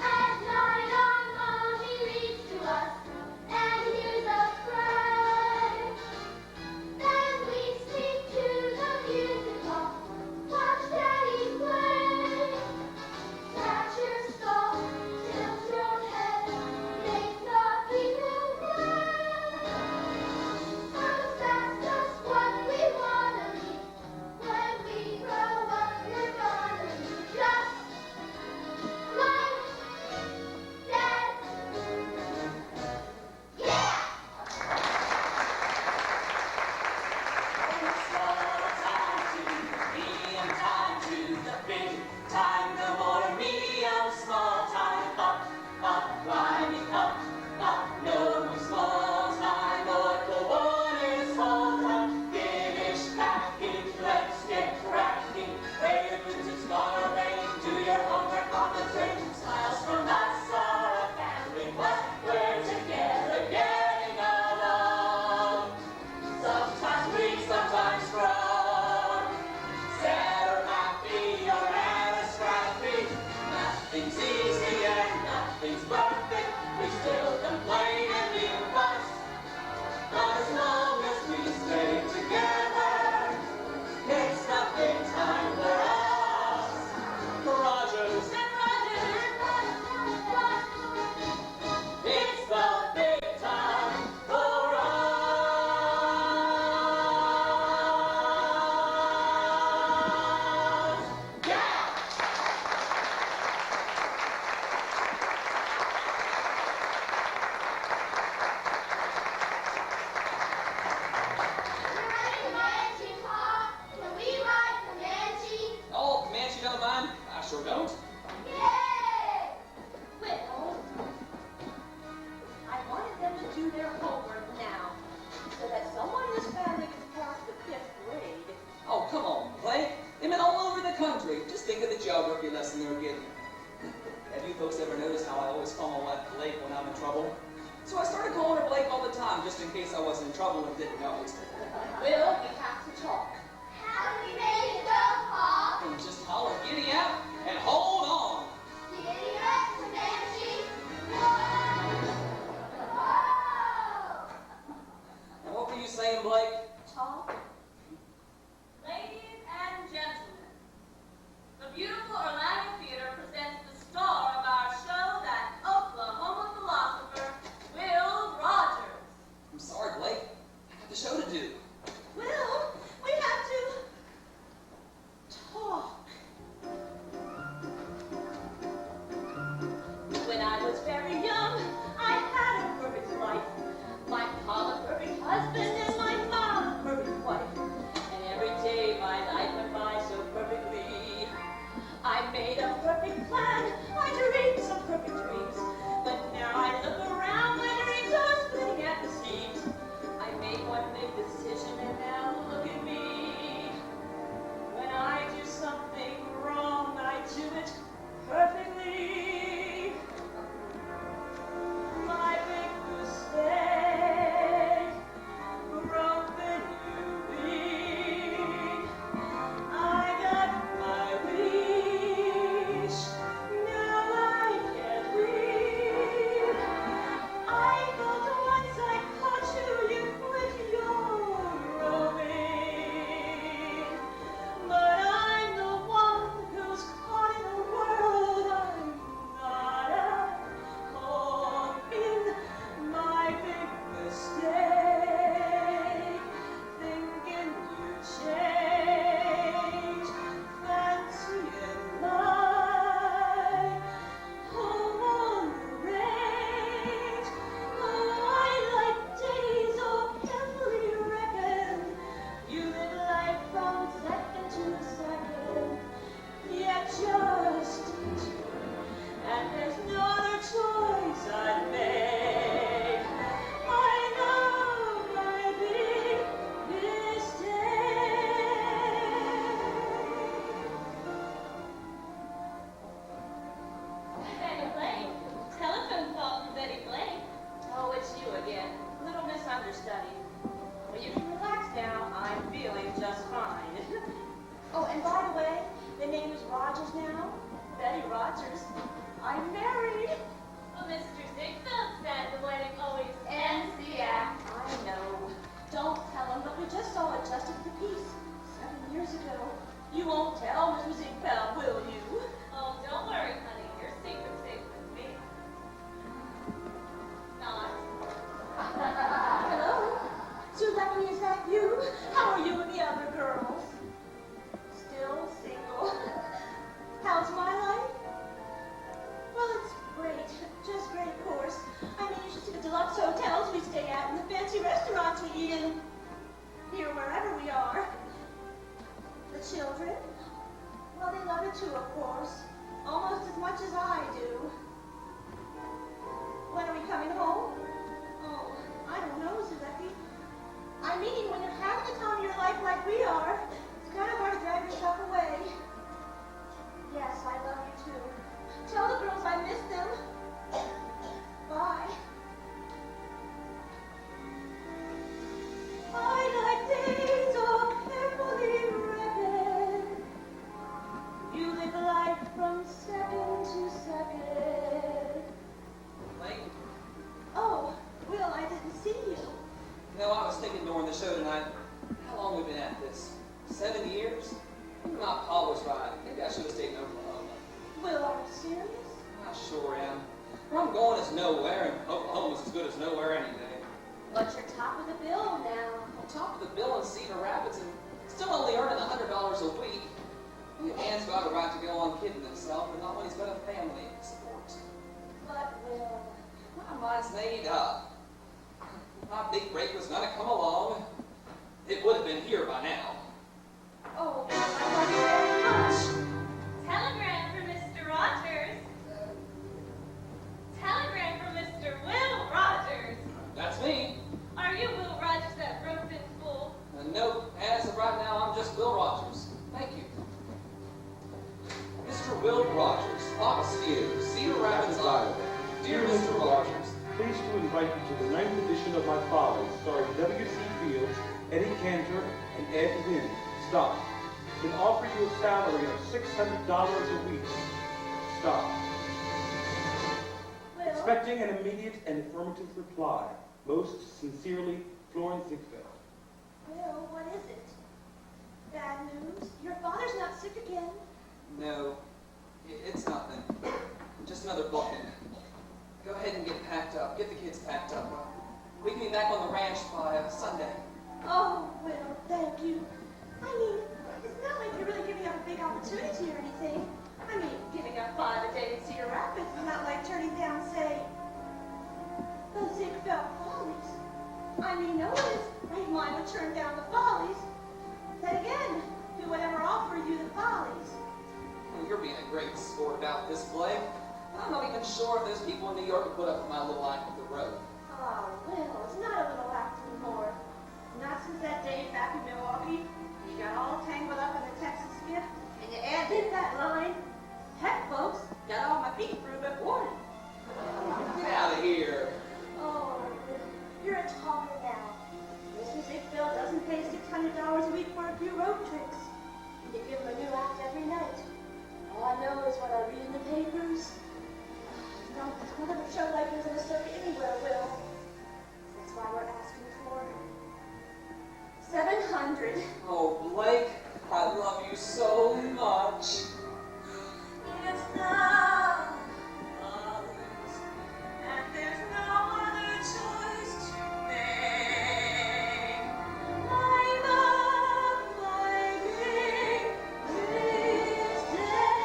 Speaker 3: At night our mommy reads to us and hears us cry. Then we sneak to the music hall, watch Daddy play. Scratch your skull, tilt your head, make the people cry. 'Cause that's just what we wanna be. When we grow up, we're gonna be just like Dad. Yeah!
Speaker 1: Medium time to the big time, the more medium small time. Up, climbing up, no more small time, but the one is small time. Finish packing, let's get cracking. Wear your boots, it's gonna rain. Do your homework on the train. Smiles from us are a family, but we're together getting along. Sometimes weak, sometimes strong. Sad or happy or mad or scrappy. Nothing's easy and nothing's perfect. We still complain and we fuss. But as long as we stay together, it's the big time for us. Rogers and Rogers, it's the big time for us. Yeah!
Speaker 3: Comanche, Pop. Can we ride Comanche?
Speaker 7: Oh, Comanche don't mind? I sure don't.
Speaker 3: Yay!
Speaker 6: Well, I wanted them to do their homework now, so that someone in this family gets past the 5th grade.
Speaker 7: Oh, come on, Clay. They've been all over the country. Just think of the geography lesson they were getting. Have you folks ever noticed how I always call my wife Blake when I'm in trouble? So I started calling her Blake all the time, just in case I was in trouble and didn't know it.
Speaker 6: Will, we have to talk.
Speaker 3: How do we make it go, Pop?
Speaker 7: And just holler, giddy up, and hold on.
Speaker 3: Giddy up, Comanche. Whoa!
Speaker 7: Now, what were you saying, Blake?
Speaker 6: Talk.
Speaker 3: Ladies and gentlemen, the beautiful Orlando Theater presents the star of our show, that Oklahoma philosopher, Will Rogers.
Speaker 7: I'm sorry, Blake. I got the show to do.
Speaker 6: Will, we have to talk. When I was very young, I had a perfect life. My papa, perfect husband, and my mama, Your name is Rogers now? Betty Rogers. I'm married.
Speaker 3: Well, Mr. Ziegfeld said the wedding always ends the act.
Speaker 6: I know. Don't tell him, but we just saw it just at the piece 7 years ago. You won't tell Mr. Ziegfeld, will you?
Speaker 3: Oh, don't worry, honey. Your secret's safe with me. Not.
Speaker 6: Hello? Sue Lucky, is that you? How are you and the other girls? Still single. How's my life? Well, it's great. Just great, of course. I mean, you should see the deluxe hotels we stay at and the fancy restaurants we eat in. Here, wherever we are. The children? Well, they love it too, of course. Almost as much as I do. When are we coming home? Oh, I don't know, Zulecky. I mean, when you're having the time of your life like we are, it's kind of hard to drive yourself away. Yes, I love you too. Tell the girls I miss them. Bye. I like days all carefully reckoned. You live life from second to second.
Speaker 7: Blake?
Speaker 6: Oh, Will, I didn't see you.
Speaker 7: No, I was thinking during the show tonight, how long we've been at this? 7 years? My Pa was right. Maybe I should have stayed in Oklahoma.
Speaker 6: Will, are you serious?
Speaker 7: I sure am. Where I'm going is nowhere, and Oklahoma's as good as nowhere any day.
Speaker 6: But you're top of the bill now.
Speaker 7: On top of the bill in Cedar Rapids, and still only earning $100 a week. A man's got a right to go on kidding himself, and not when he's got a family to support.
Speaker 6: But, Will...
Speaker 7: My mind's made up. My big break was gonna come along. It would have been here by now.
Speaker 6: Oh, Will, I love you very much.
Speaker 3: Telegram for Mr. Rogers. Telegram for Mr. Will Rogers.
Speaker 7: That's me.
Speaker 3: Are you Will Rogers, that broken fool?
Speaker 7: Nope, as of right now, I'm just Will Rogers. Thank you. Mr. Will Rogers, Office Theater, Cedar Rapids, Iowa. Dear Mr. Rogers,
Speaker 4: Pleased to invite you to the 9th edition of My Follies, starring W.C. Fields, Eddie Cantor, and Ed Wynn. Stop. Can offer you a salary of $600 a week. Stop.
Speaker 6: Will?
Speaker 4: Expecting an immediate and affirmative reply. Most sincerely, Florence Ziegfeld.
Speaker 6: Will, what is it? Bad news? Your father's not sick again?
Speaker 7: no, it's nothing. Just another booking. Go ahead and get packed up. Get the kids packed up. We can be back on the ranch by Sunday.
Speaker 6: Oh, Will, thank you. I mean, it's not like you're really giving up a big opportunity or anything. I mean, giving up 5 a day in Cedar Rapids is not like turning down, say, the Ziegfeld Follies. I mean, no one is right mind would turn down the Follies. Then again, who would ever offer you the Follies?
Speaker 7: Well, you're being a great sport about this, Blake. I'm not even sure if those people in New York would put up with my little act of the road.
Speaker 6: Oh, Will, it's not a little act anymore. Not since that day back in Milwaukee. You got all tangled up in the Texas skiff, and you added that line. Heck, folks, got all my feet through but one.
Speaker 7: Get out of here.
Speaker 6: Oh, you're a talker now. Mr. Ziegfeld doesn't pay $600 a week for a few road tricks. You give him a new act every night. All I know is what I read in the papers. No other show like yours in the circuit anywhere, Will. That's why we're asking for 700.
Speaker 7: Oh, Blake, I love you so much.
Speaker 6: It's not others, and there's no other choice to make. My love, my ring, this day.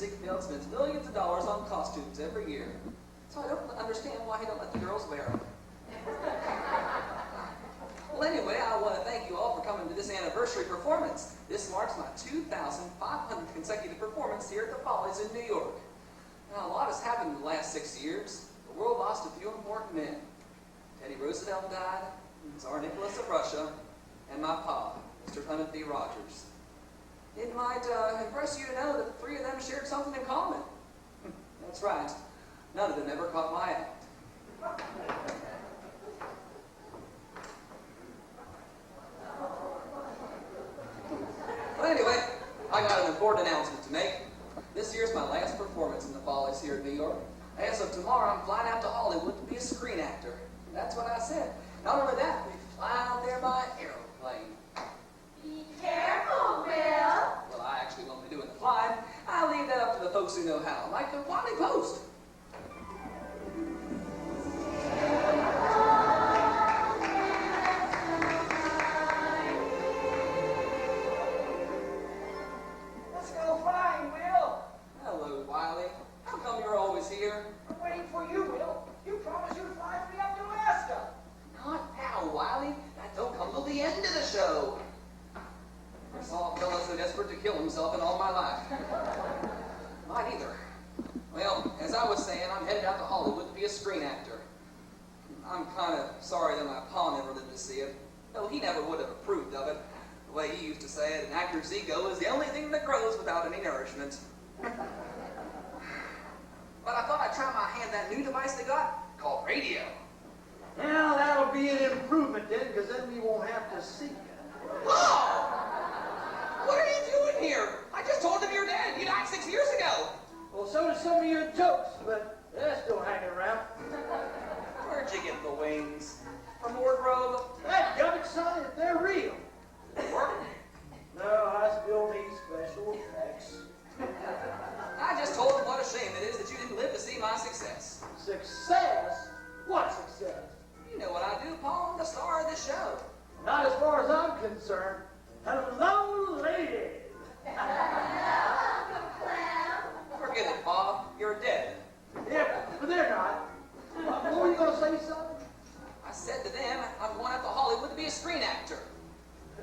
Speaker 7: Ziegfeld spends millions of dollars on costumes every year. So I don't understand why he don't let the girls wear them. Well, anyway, I want to thank you all for coming to this anniversary performance. This marks my 2,500th consecutive performance here at the Follies in New York. Now, a lot has happened in the last 6 years. The world lost a few important men. Teddy Roosevelt died, Tsar Nicholas of Russia, and my pa, Mr. Will Rogers. It might impress you to know that the three of them shared something in common. That's right. None of them ever caught my act. But anyway, I got an important announcement to make. This year's my last performance in the Follies here in New York. As of tomorrow, I'm flying out to Hollywood to be a screen actor. That's what I said. Not only that, we fly out there by aeroplane.
Speaker 6: Be careful, Will.
Speaker 7: Well, I actually won't be doing the flying. I'll leave that up to the folks who know how, like the Wile E Post.
Speaker 8: Let's go flying, Will.
Speaker 7: Hello, Wiley. How come you're always here?
Speaker 8: I'm waiting for you, Will. You promised you'd fly me up to Alaska.
Speaker 7: Not now, Wiley. That don't come till the end of the show. I saw a fellow so desperate to kill himself in all my life. Not either. Well, as I was saying, I'm headed out to Hollywood to be a screen actor. I'm kind of sorry that my pa never lived to see it. No, he never would have approved of it. The way he used to say it, an actor's ego is the only thing that grows without any nourishment. But I thought I'd try my hand at that new device they got called radio.
Speaker 2: Well, that'll be an improvement then, because then we won't have to see you.
Speaker 7: Whoa! What are you doing here? I just told him you're dead. You died 6 years ago.
Speaker 2: Well, so did some of your jokes, but they're still hanging around.
Speaker 7: Where'd you get the wings? From wardrobe?
Speaker 2: That gummit, son, they're real.
Speaker 7: Work?
Speaker 2: No, I still need special effects.
Speaker 7: I just told him what a shame it is that you didn't live to see my success.
Speaker 2: Success? What success?
Speaker 7: You know what I do, Paul. I'm the star of this show.
Speaker 2: Not as far as I'm concerned. Hello, ladies.
Speaker 7: Forget it, Bob. You're dead.
Speaker 2: Yeah, but they're not. What were you going to say, son?
Speaker 7: I said to them, I'm going out to Hollywood to be a screen actor.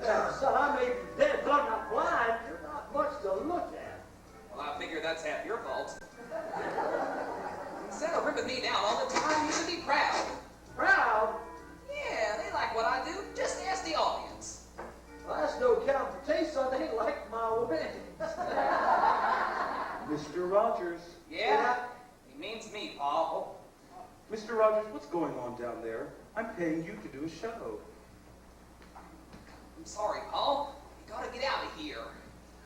Speaker 2: Son, I may be dead, but I'm not blind. You're not much to look at.
Speaker 7: Well, I figure that's half your fault. Instead of ripping me down all the time, you should be proud.
Speaker 2: Proud?
Speaker 7: Yeah, they like what I do. Just ask the audience.
Speaker 2: Well, that's no count for taste, son. They like my wedding.
Speaker 4: Mr. Rogers.
Speaker 7: Yeah? He means me, Paul.
Speaker 4: Mr. Rogers, what's going on down there? I'm paying you to do a show.
Speaker 7: I'm sorry, Paul. You gotta get out of here.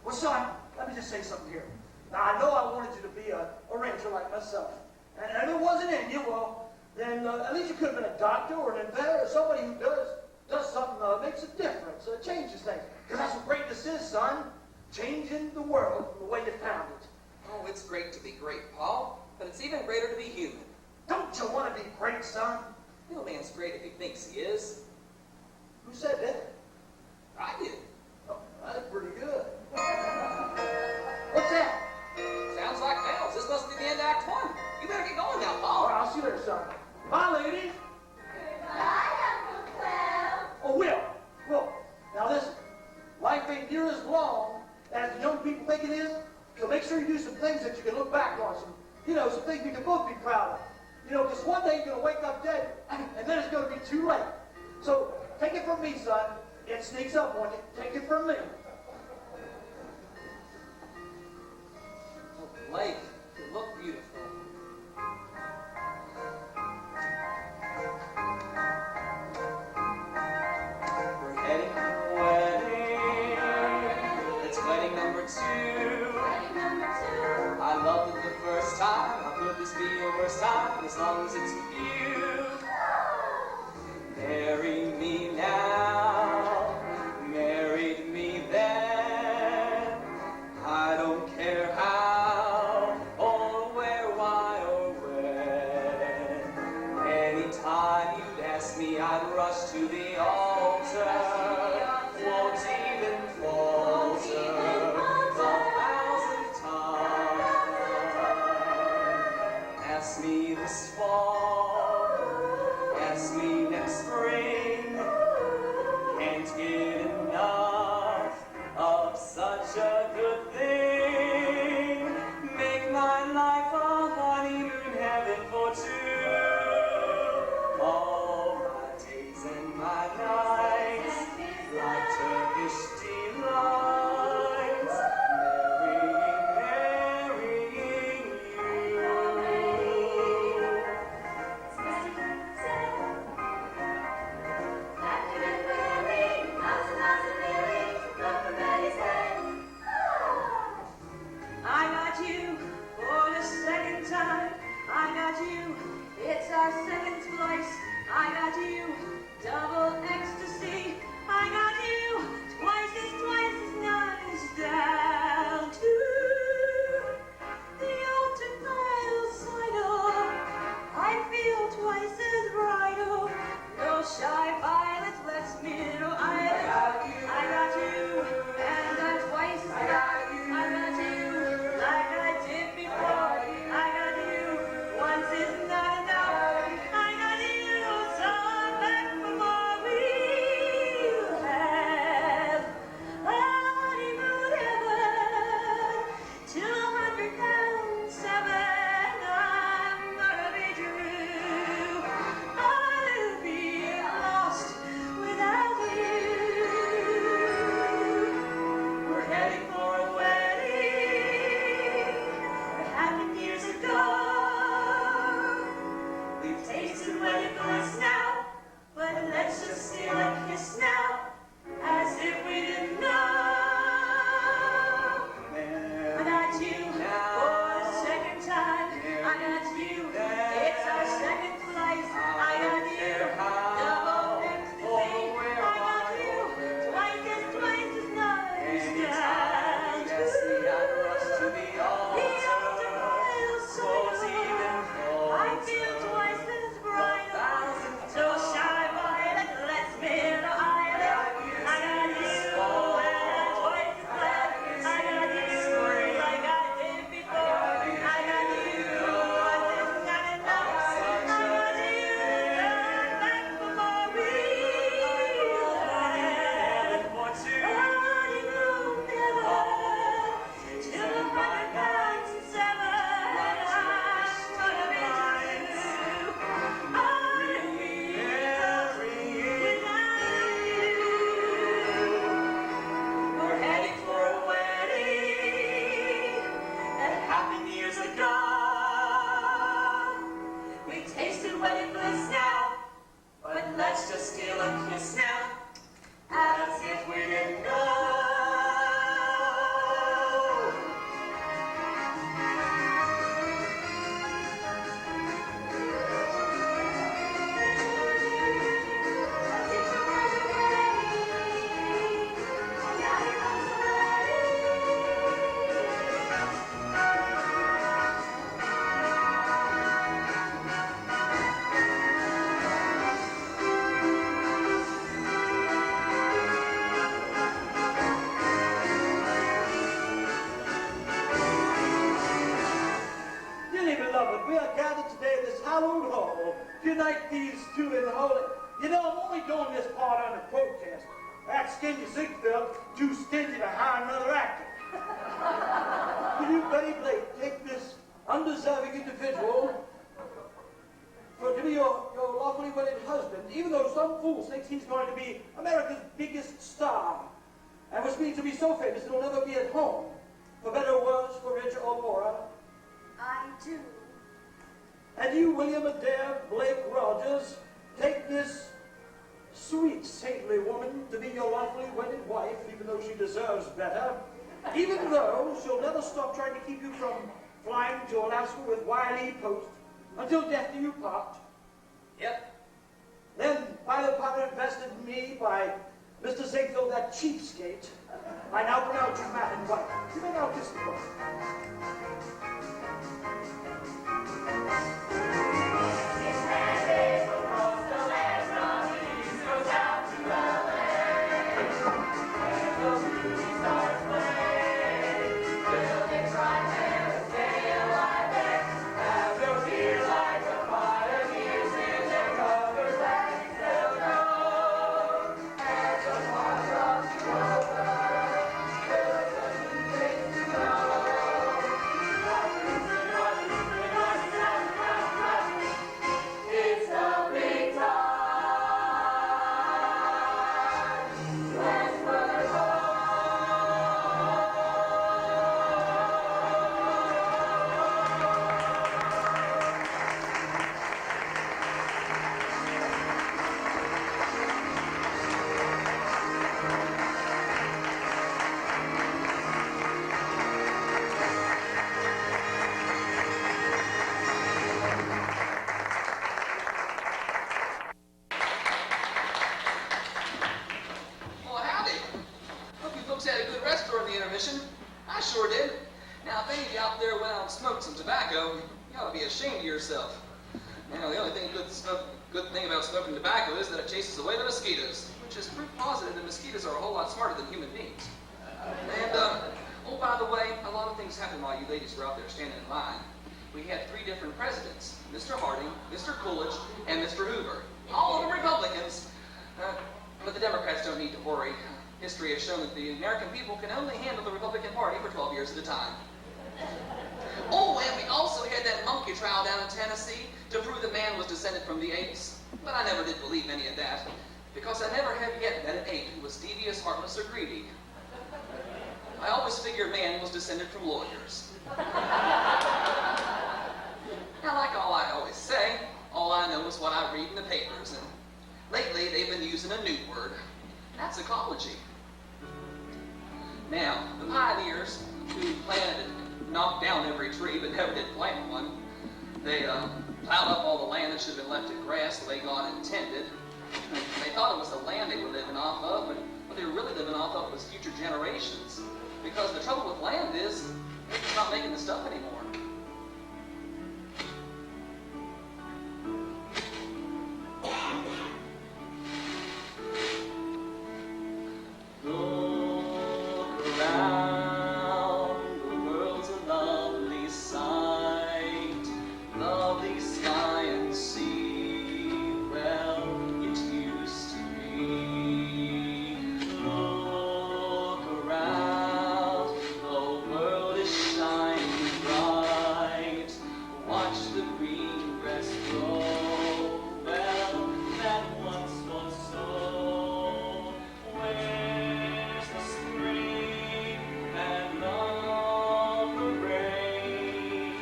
Speaker 2: Well, son, let me just say something here. Now, I know I wanted you to be a ranger like myself. And if it wasn't in you, well, then at least you could have been a doctor or an inventor or somebody who does something makes a difference, changes things. Because that's what greatness is, son. Changing the world from the way you found it.
Speaker 7: Oh, it's great to be great, Paul. But it's even greater to be human.
Speaker 2: Don't you want to be great, son?
Speaker 7: No man's great if he thinks he is.
Speaker 2: Who said that?
Speaker 7: I did.
Speaker 2: Oh, that's pretty good. What's that?
Speaker 7: Sounds like bells. This must be the end of Act 1. You better get going now,
Speaker 2: All
Speaker 7: Paul.
Speaker 2: right, I'll see you later, son. Bye, ladies.
Speaker 6: Goodbye, Uncle Clem.
Speaker 2: Oh, Will, now listen. Life ain't near as long as the young people think it is, so make sure you do some things that you can look back on, some things we can both be proud of. Because one day you're going to wake up dead, and then it's going to be too late. So take it from me, son. It sneaks up on you. Take it from me.
Speaker 7: Lake, you look beautiful. We're heading to the wedding. It's wedding number 2.
Speaker 6: Wedding number 2.
Speaker 7: I loved it the first time. How could this be your worst time? As long as it's with you. Marry me now. Married me then. I don't care how, or where, why, or when. Anytime you'd ask me, I'd rush to the altar. Won't even falter 1,000 times.
Speaker 1: such a good thing. Make my life a honeymoon heaven for two. All my days and my nights, like Turkish delights, marrying you.
Speaker 6: I got you for the second time. I got you, it's our second slice. I got you, double ecstasy. I got you, twice as nice. Down to the old Nile cider. I feel twice as bridal. No shy violets, let's middle island. I got you, and I'm twice as nice. I got you, like I did before. I got you, once is not enough. I got you, so back for more. We'll have a honeymoon heaven till 100,007. I'm gonna be true. I'll be lost without you. We're heading for a wedding that happened years ago. We've tasted wedding bliss now, but let's just steal a kiss now, as if we didn't know. I got you for the second time. I got you, it's our second flight. I got you, double ecstasy. I got you, twice as nice. Down to
Speaker 1: To the altar,
Speaker 6: I feel twice as bridal. So shy violet, let's middle island. I got you, and twice as glad. I got you, like I did before. I got you, once is not enough. I got you, turn back for more. We'll have honeymoon heaven till 100,007. I'm gonna be true. I'll be lost without you. We're heading for a wedding that happened years ago. We tasted wedding bliss now, but let's just steal a kiss now, as if we didn't know.
Speaker 2: Dearly beloved, we are gathered today in this hallowed hall to unite these two in the holy. You know, I'm only doing this part under protest. That skinny Ziegfeld too stingy to hire another actor. Will you, Betty Blake, take this undeserving individual to be your lawfully wedded husband, even though some fool thinks he's going to be America's biggest star, and which means to be so famous he'll never be at home, for better or worse, for richer or poorer.
Speaker 6: I do.
Speaker 2: And you, William Adair Blake Rogers, take this sweet, saintly woman to be your lawfully wedded wife, even though she deserves better, even though she'll never stop trying to keep you from flying to Alaska with Wile E Post until death do you part.
Speaker 7: Yep.
Speaker 2: Then, by the power invested in me by Mr. Ziegfeld, that cheapskate, I now pronounce you man and wife. You may now kiss the bride.
Speaker 7: during the intermission. I sure did. Now, if any of you out there went out and smoked some tobacco, you ought to be ashamed of yourself. Now, the only good thing about smoking tobacco is that it chases away the mosquitoes, which is proof positive that mosquitoes are a whole lot smarter than human beings. And, oh, by the way, a lot of things happened while you ladies were out there standing in line. We had 3 different presidents, Mr. Harding, Mr. Coolidge, and Mr. Hoover. All of them Republicans. But the Democrats don't need to worry. History has shown that the American people can only handle the Republican Party for 12 years at a time. Oh, and we also had that monkey trial down in Tennessee to prove that man was descended from the apes. But I never did believe any of that, because I never have yet met an ape who was devious, heartless, or greedy. I always figured man was descended from lawyers. Now, like all I always say, all I know is what I read in the papers, and lately they've been using a new word. That's ecology. Now, the pioneers who planted and knocked down every tree but never did plant one, they plowed up all the land that should have been left in grass the way God intended. They thought it was the land they were living off of, but what they were really living off of was future generations. Because the trouble with land is, they're just not making the stuff anymore.
Speaker 1: Look around, the world's a lovely sight, lovely sky and sea, well, it used to be. Look around, the world is shining bright, watch the green grass grow, well, that once was so. Where's the spring and of the rain?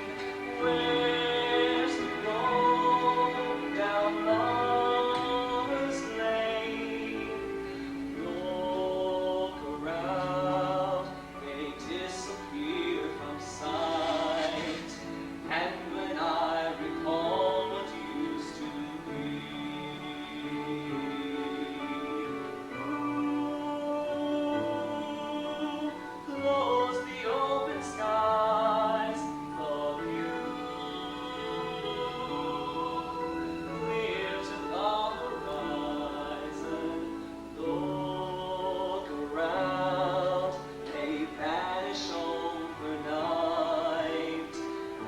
Speaker 1: Where's the road down Lover's Lane? Look around, they disappear from sight. And when I recall what used to be, close the open skies, the view clear to the horizon. Look around, they vanish overnight.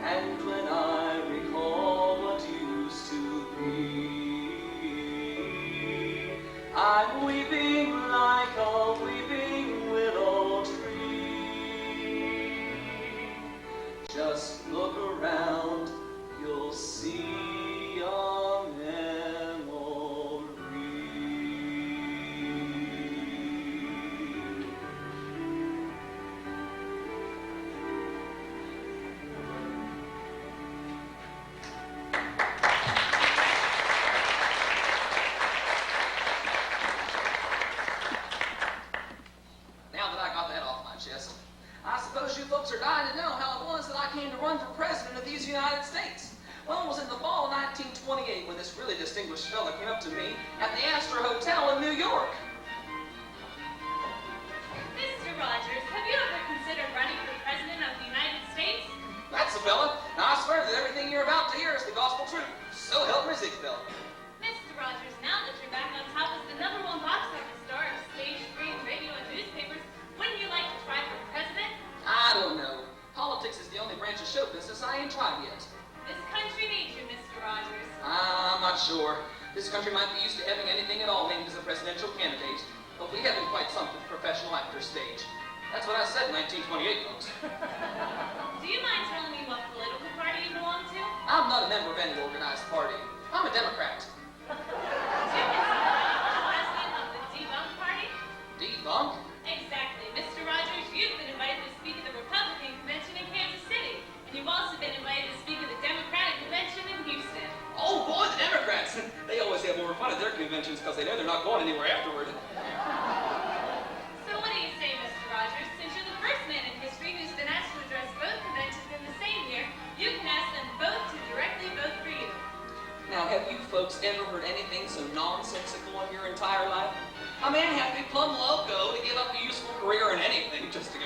Speaker 1: And when I recall what used to be, I'm weeping like a weeping willow tree. Just look around, you'll see a memory.
Speaker 7: Now that I got that off my chest, I suppose you folks are dying to know how it was that I came to run for president of these United States. Well, it was in the fall of 1928 when this really distinguished fella came up to me at the Astor Hotel in New York.
Speaker 3: Mr. Rogers, have you ever considered running for president of the United States?
Speaker 7: That's the fella. Now, I swear that everything you're about to hear is the gospel truth. So help me Ziegfeld.
Speaker 3: Mr. Rogers, now that you're back on top as the #1 box office star of stage, screen, radio, and newspapers, wouldn't you like to try for president?
Speaker 7: I don't know. Politics is the only branch of show business I ain't tried yet.
Speaker 3: This country needs you, Mr. Rogers.
Speaker 7: I'm not sure. This country might be used to having anything at all named as a presidential candidate, but we haven't quite sunk to the professional actor stage. That's what I said in 1928, folks.
Speaker 3: Do you mind telling me what political party you belong to?
Speaker 7: I'm not a member of any organized party. I'm a Democrat.
Speaker 3: Do you consider yourself president of the Debunk Party?
Speaker 7: Debunk?
Speaker 3: Exactly. Mr. Rogers, you've been invited to speak at the Republican Convention in Kansas City, and you've also been invited to speak at the Democratic Convention in Houston.
Speaker 7: Oh boy, the Democrats! They always have more fun at their conventions because they know they're not going anywhere afterward.
Speaker 3: So what do you say, Mr. Rogers? Since you're the first man in history who's been asked to address both conventions in the same year, you can ask them both to directly vote for you.
Speaker 7: Now, have you folks ever heard anything so nonsensical in your entire life? A man has to be plumb loco to give up a useful career in anything just to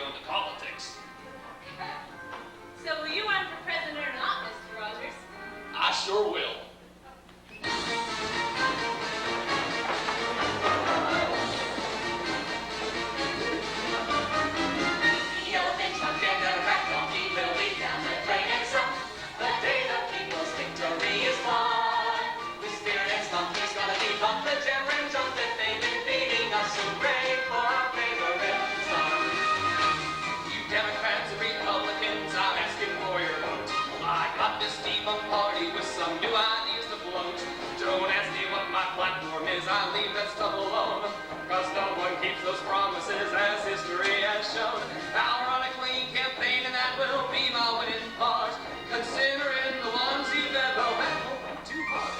Speaker 1: friends I leave that stuff alone, 'cause no one keeps those promises as history has shown. I'll run a clean campaign and that will be my winning part, considering the ones you've ever met won't be too hard.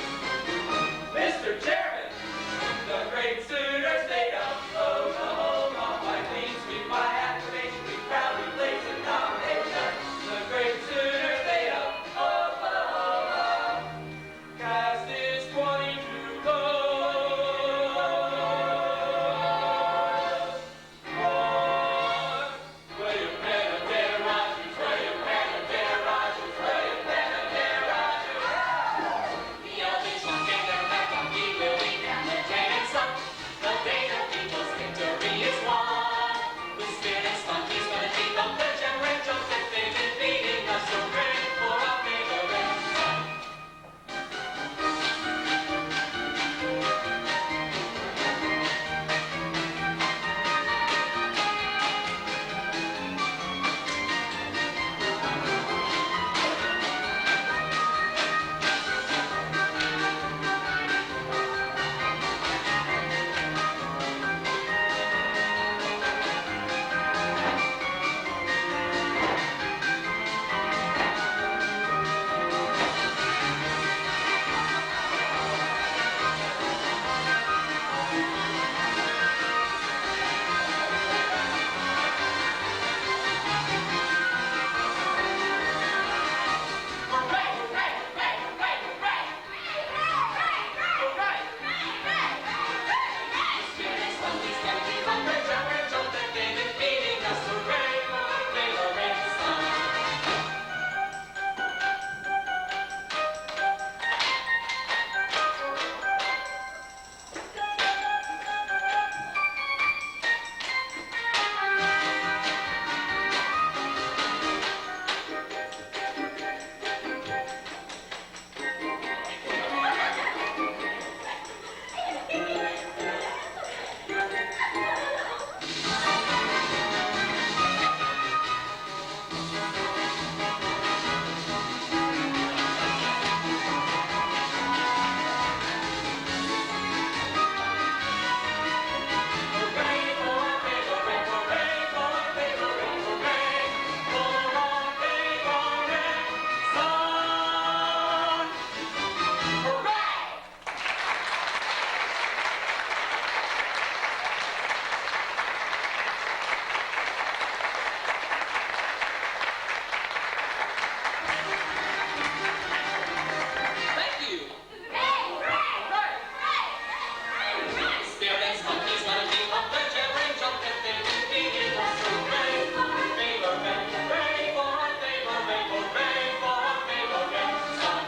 Speaker 1: Mr. Chairman, the great Sooner State of Oklahoma, by clean sweep, by acclamation, we proudly place a nomination. The great Sooner State of Oklahoma, cast its 22 votes for William Penn Rogers, William Penn Rogers, William Penn Rogers. The elders won't get their back on he will be down the drain and son. The day the people's victory is won. The spirit's fun, he's gonna keep up the generations that they've been feeding us. So great for our favorite son. Thank you. Spirits, monkeys, gonna keep up the generations that they've been feeding us. So great for our favorite, great for our favorite, great for our favorite son.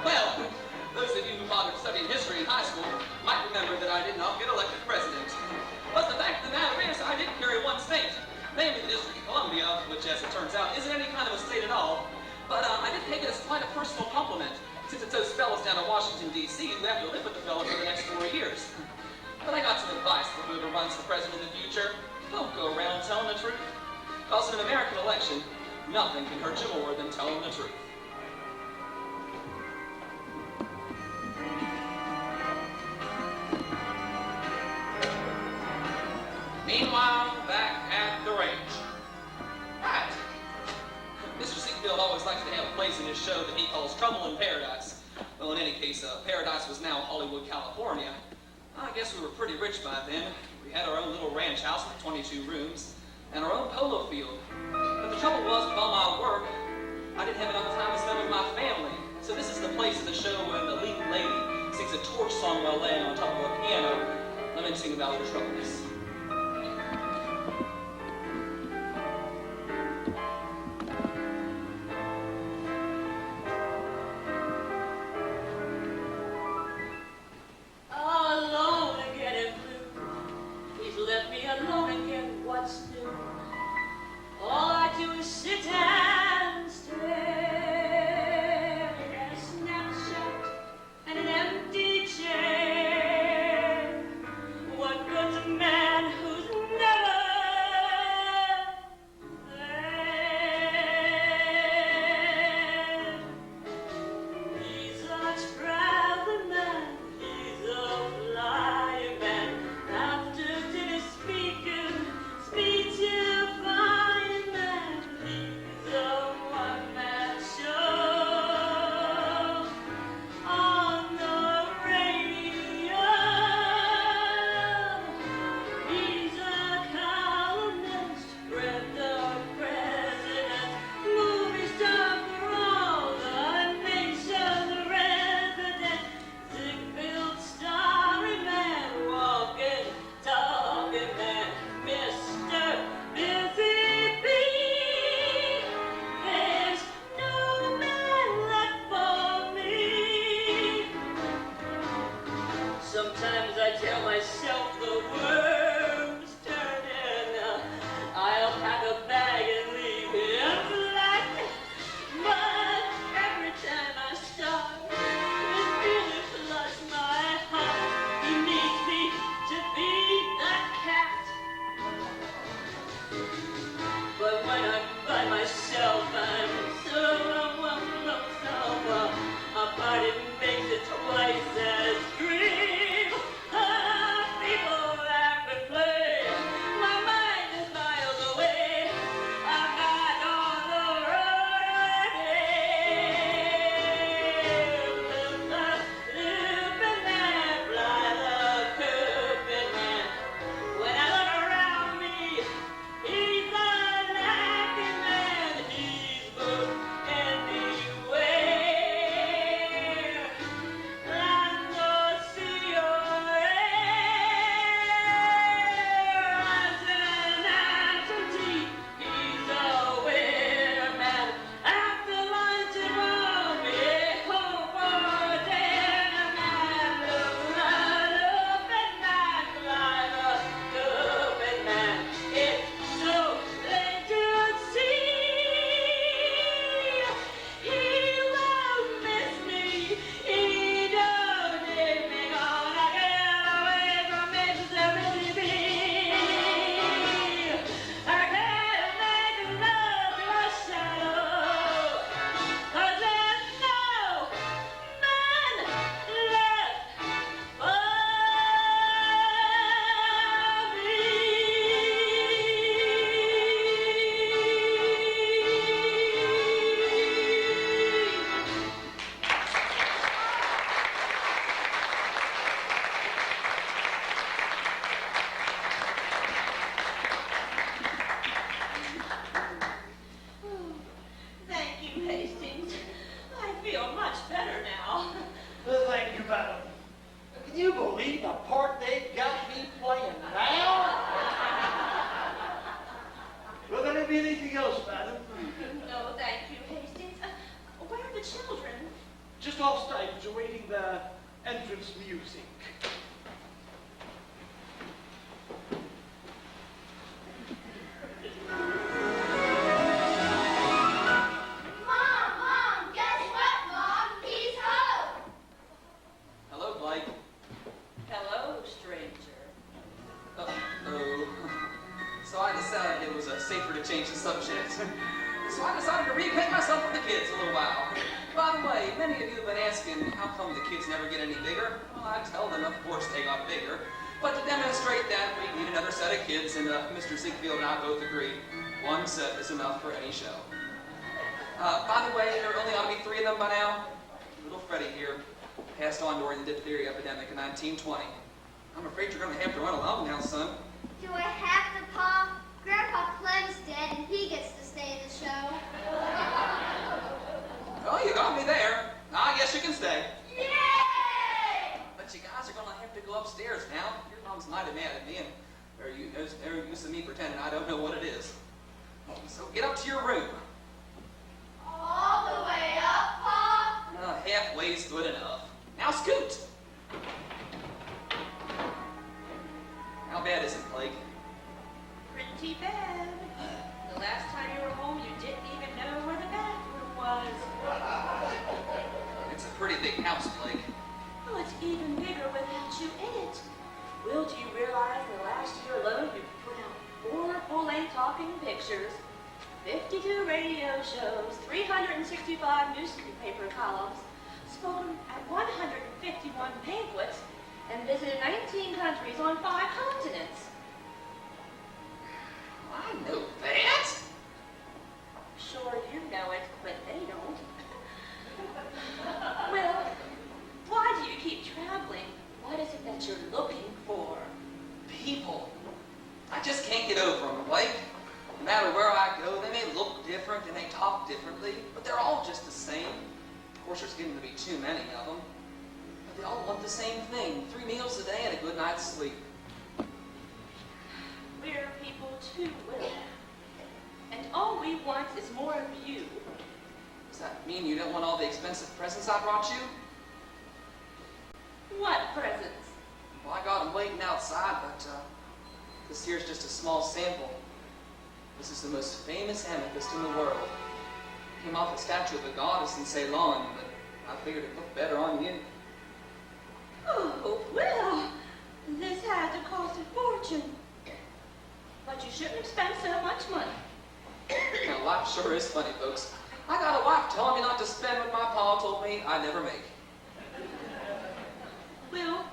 Speaker 1: Well, those of you who bothered studying history in high school might remember that I did not get elected president. But the fact of the matter is, I did carry one state, namely the District of Columbia, which, as it turns out, isn't any kind of a state at all. But I did take it as quite a personal compliment, since it's those fellows down in Washington, D.C. who have to live with the fellow for the next 4 years. But I got some advice for whoever runs for president in the future. Don't go around telling the truth. Because in an American election, nothing can hurt you more than telling the truth. Meanwhile, back at the range. Right. Mr. Ziegfeld always likes to have a place in his show that he calls Trouble in Paradise. Well, in any case, Paradise was now Hollywood, California. I guess we were pretty rich by then. We had our own little ranch house with 22 rooms and our own polo field. But the trouble was, with all my work, I didn't have enough time to spend with my family. So this is the place in the show when the lead lady sings a torch song while laying on top of a piano. Let me sing about her troubles.
Speaker 6: Alone again and blue. He's left me alone again. What's new? All I do is sit and stare at a snapshot and an empty chair. What good's a man?
Speaker 2: entrance music.
Speaker 3: Mom, guess what, Mom? He's home.
Speaker 7: Hello, Blake.
Speaker 9: Hello, stranger.
Speaker 7: Oh. So I decided it was safer to change the subject. So I decided to repaint myself with the kids a little while. By the way, many of you have been asking how come the kids never get any bigger. Well, I tell them, of course, they got bigger. But to demonstrate that, we need another set of kids, and Mr. Ziegfeld and I both agree one set is enough for any show. By the way, there only ought to be 3 of them by now. Little Freddie here passed on during the diphtheria epidemic in 1920. I'm afraid you're going to have to run along now, son.
Speaker 3: Do I have to, Pa? Grandpa Clem's dead and he gets to stay in the show.
Speaker 7: Oh, you got me there. I guess you can stay.
Speaker 3: Yay!
Speaker 7: But you guys are going to have to go upstairs now. Your mom's mighty mad at me, and they're used to me pretending I don't know what it is. So get up to your room.
Speaker 3: All the way up, Pa?
Speaker 7: Halfway's good enough. Now scoot. How bad is it, Blake?
Speaker 6: Pretty bad. The last time you were home, you didn't even know where the bathroom was.
Speaker 7: It's a pretty big house, Blake.
Speaker 6: Oh, it's even bigger without you in it.
Speaker 9: Will, do you realize in the last year alone you've put out 4 full-length talking pictures, 52 radio shows, 365 newspaper columns, spoken at 151 banquets, and visited 19 countries on 5 continents.
Speaker 7: I know that.
Speaker 9: Sure you know it, but they don't. Well, why do you keep traveling? What is it that you're looking for?
Speaker 7: People. I just can't get over them, Blake. No matter where I go, they may look different and they talk differently, but they're all just the same. Of course, there's getting to be too many of them. But they all want the same thing, 3 meals a day and a good night's sleep.
Speaker 9: We're people too, Will. And all we want is more of you.
Speaker 7: Does that mean you don't want all the expensive presents I brought you?
Speaker 9: What presents?
Speaker 7: Well, I got them waiting outside, but this here's just a small sample. This is the most famous amethyst in the world. Came off a statue of a goddess in Ceylon, but I figured it looked better on you.
Speaker 6: Oh, well, this had to cost a fortune. But you shouldn't have spent so much money.
Speaker 7: Now, life sure is funny, folks. I got a wife telling me not to spend what my pa told me I never make.
Speaker 6: Will,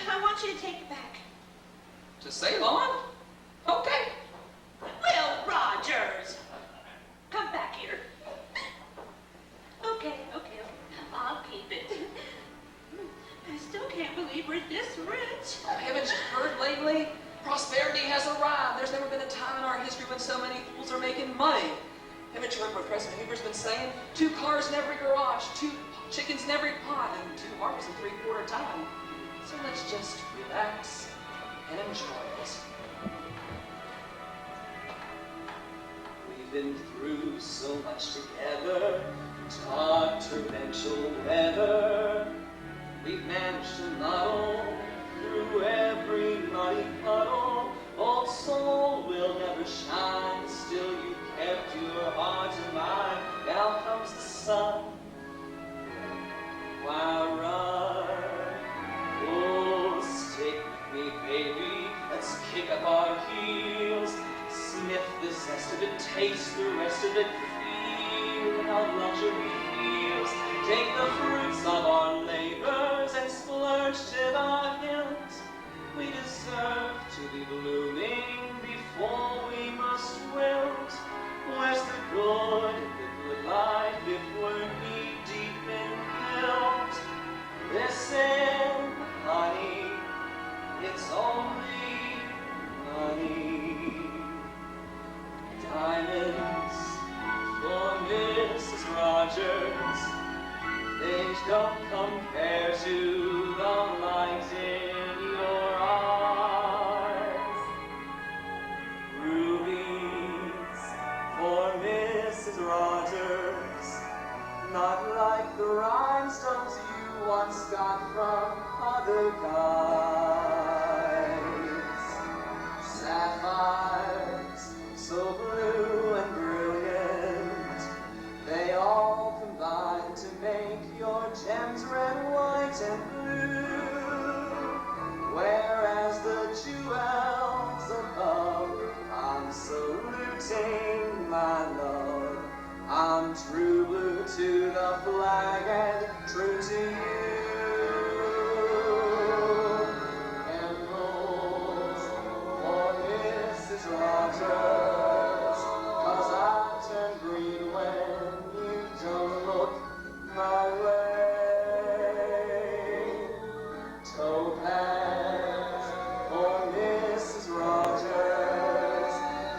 Speaker 6: I want you to take it back.
Speaker 7: To Ceylon? Okay.
Speaker 6: Will Rogers! Come back here. Okay. I'll keep it. I still can't believe we're this rich.
Speaker 7: Haven't you heard lately? Prosperity has arrived. There's never been a time in our history when so many fools are making money. Haven't you heard what President Hoover's been saying? 2 cars in every garage, 2 chickens in every pot, and 2 harps in 3/4 time. So let's just relax and enjoy it. We've been through so much together, taught torrential weather. We've managed to muddle through every muddy puddle. Old soul will never shine, still you kept your heart in mine. Now comes the sun, why run? Oh, stick with me, baby, let's kick up our heels. Sniff the zest of it, taste the rest of it, feel how luxury feels. Take the fruits of our labors and splurge till our hilt. We deserve to be blooming before we must wilt. Where's the good life if we're knee-deep in guilt? Listen, honey, it's only money. Diamonds for Mrs. Rogers, they don't compare to the light in your eyes. Rubies for Mrs. Rogers, not like the rhinestones you once
Speaker 1: Rogers, 'cause I turn green when you don't look my way. Topaz for Mrs. Rogers,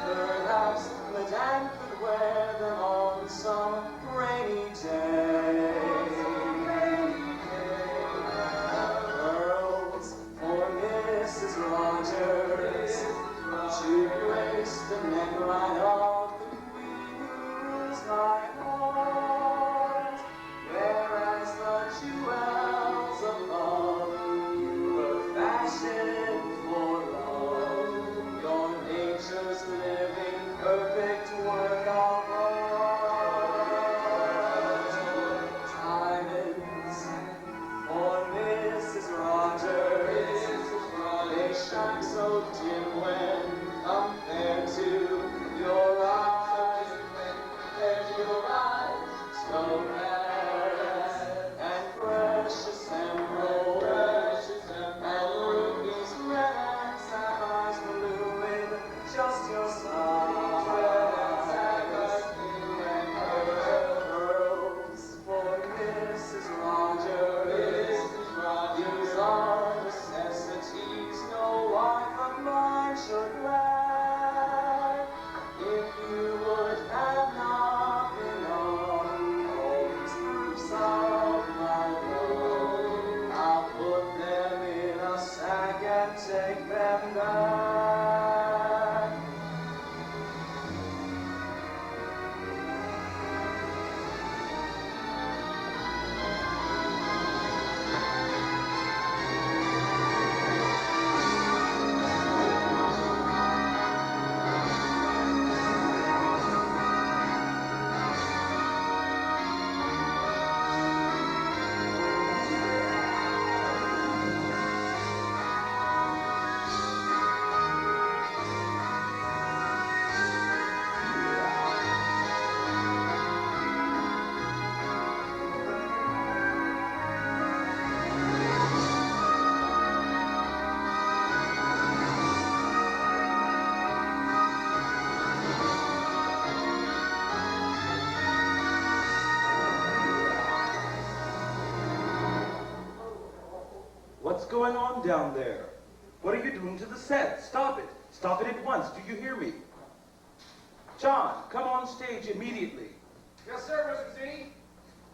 Speaker 1: perhaps Madame could wear them on some rainy day. Pearls for Mrs. Rogers, to grace the neckline of the queen who rules my heart, whereas the jewels above you were fashioned for love, your nature's living perfect work of art. Diamonds for Mrs. Rogers, they shine so dim when compared to your eyes, topaz and precious emeralds, and rubies red and sapphires blue in just your size. Pearls for Mrs. Rogers, these are necessities no wife of mine should lack. If you would have not been on all these proofs of my love, I'll put them in a sack and take them back.
Speaker 4: What's going on down there? What are you doing to the set? Stop it. Stop it at once. Do you hear me? John, come on stage immediately.
Speaker 5: Yes, sir, Mr. Z.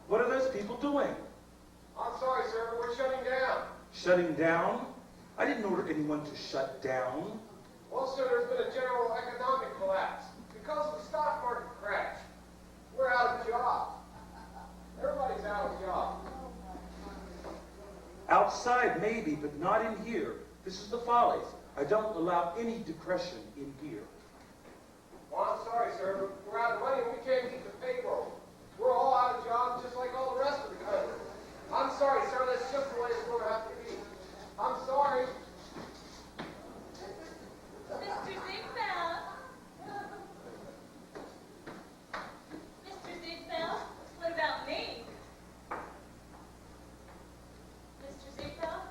Speaker 4: What are those people doing?
Speaker 5: I'm sorry, sir, but we're shutting down.
Speaker 4: Shutting down? I didn't order anyone to shut down.
Speaker 5: Well, sir, there's been a general economic collapse because of the stock market crash. We're out of job. Everybody's out of job.
Speaker 4: Outside, maybe, but not in here. This is the Follies. I don't allow any depression in here.
Speaker 5: Well, I'm sorry, sir, but we're out of money and we can't keep the payroll. We're all out of jobs just like all the rest of the country. I'm sorry, sir, that's just the way it's going to have to be. I'm sorry.
Speaker 3: Mr. Ziegfeld? Mr. Ziegfeld? What about me? Mr. Ziegfeld?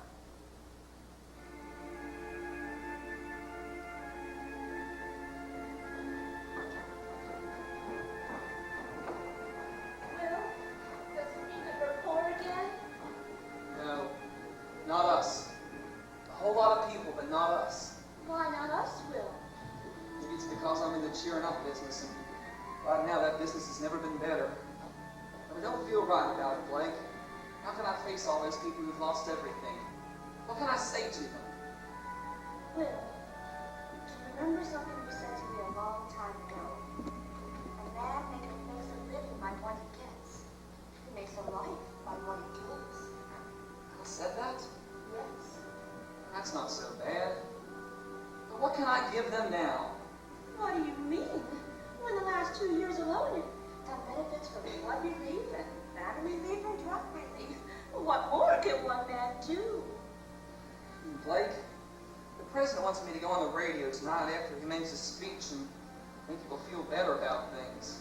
Speaker 6: Will, does it mean that we're poor again?
Speaker 7: No, not us. A whole lot of people, but not us.
Speaker 6: Why not us, Will?
Speaker 7: Maybe it's because I'm in the cheering up business, and right now that business has never been better. And we don't feel right about it, Blake. How can I face all those people who've lost everything? What can I say to them?
Speaker 6: Will, do you remember something you said to me a long time ago? A man makes a living by what he gets. He makes a life by what he gives.
Speaker 7: I said that?
Speaker 6: Yes.
Speaker 7: That's not so bad. But what can I give them now?
Speaker 6: What do you mean? Well, in the last 2 years alone, you've done benefits for flood relief and famine relief and drug relief. What more can one man do?
Speaker 7: Blake, the president wants me to go on the radio tonight after he makes his speech and make people feel better about things.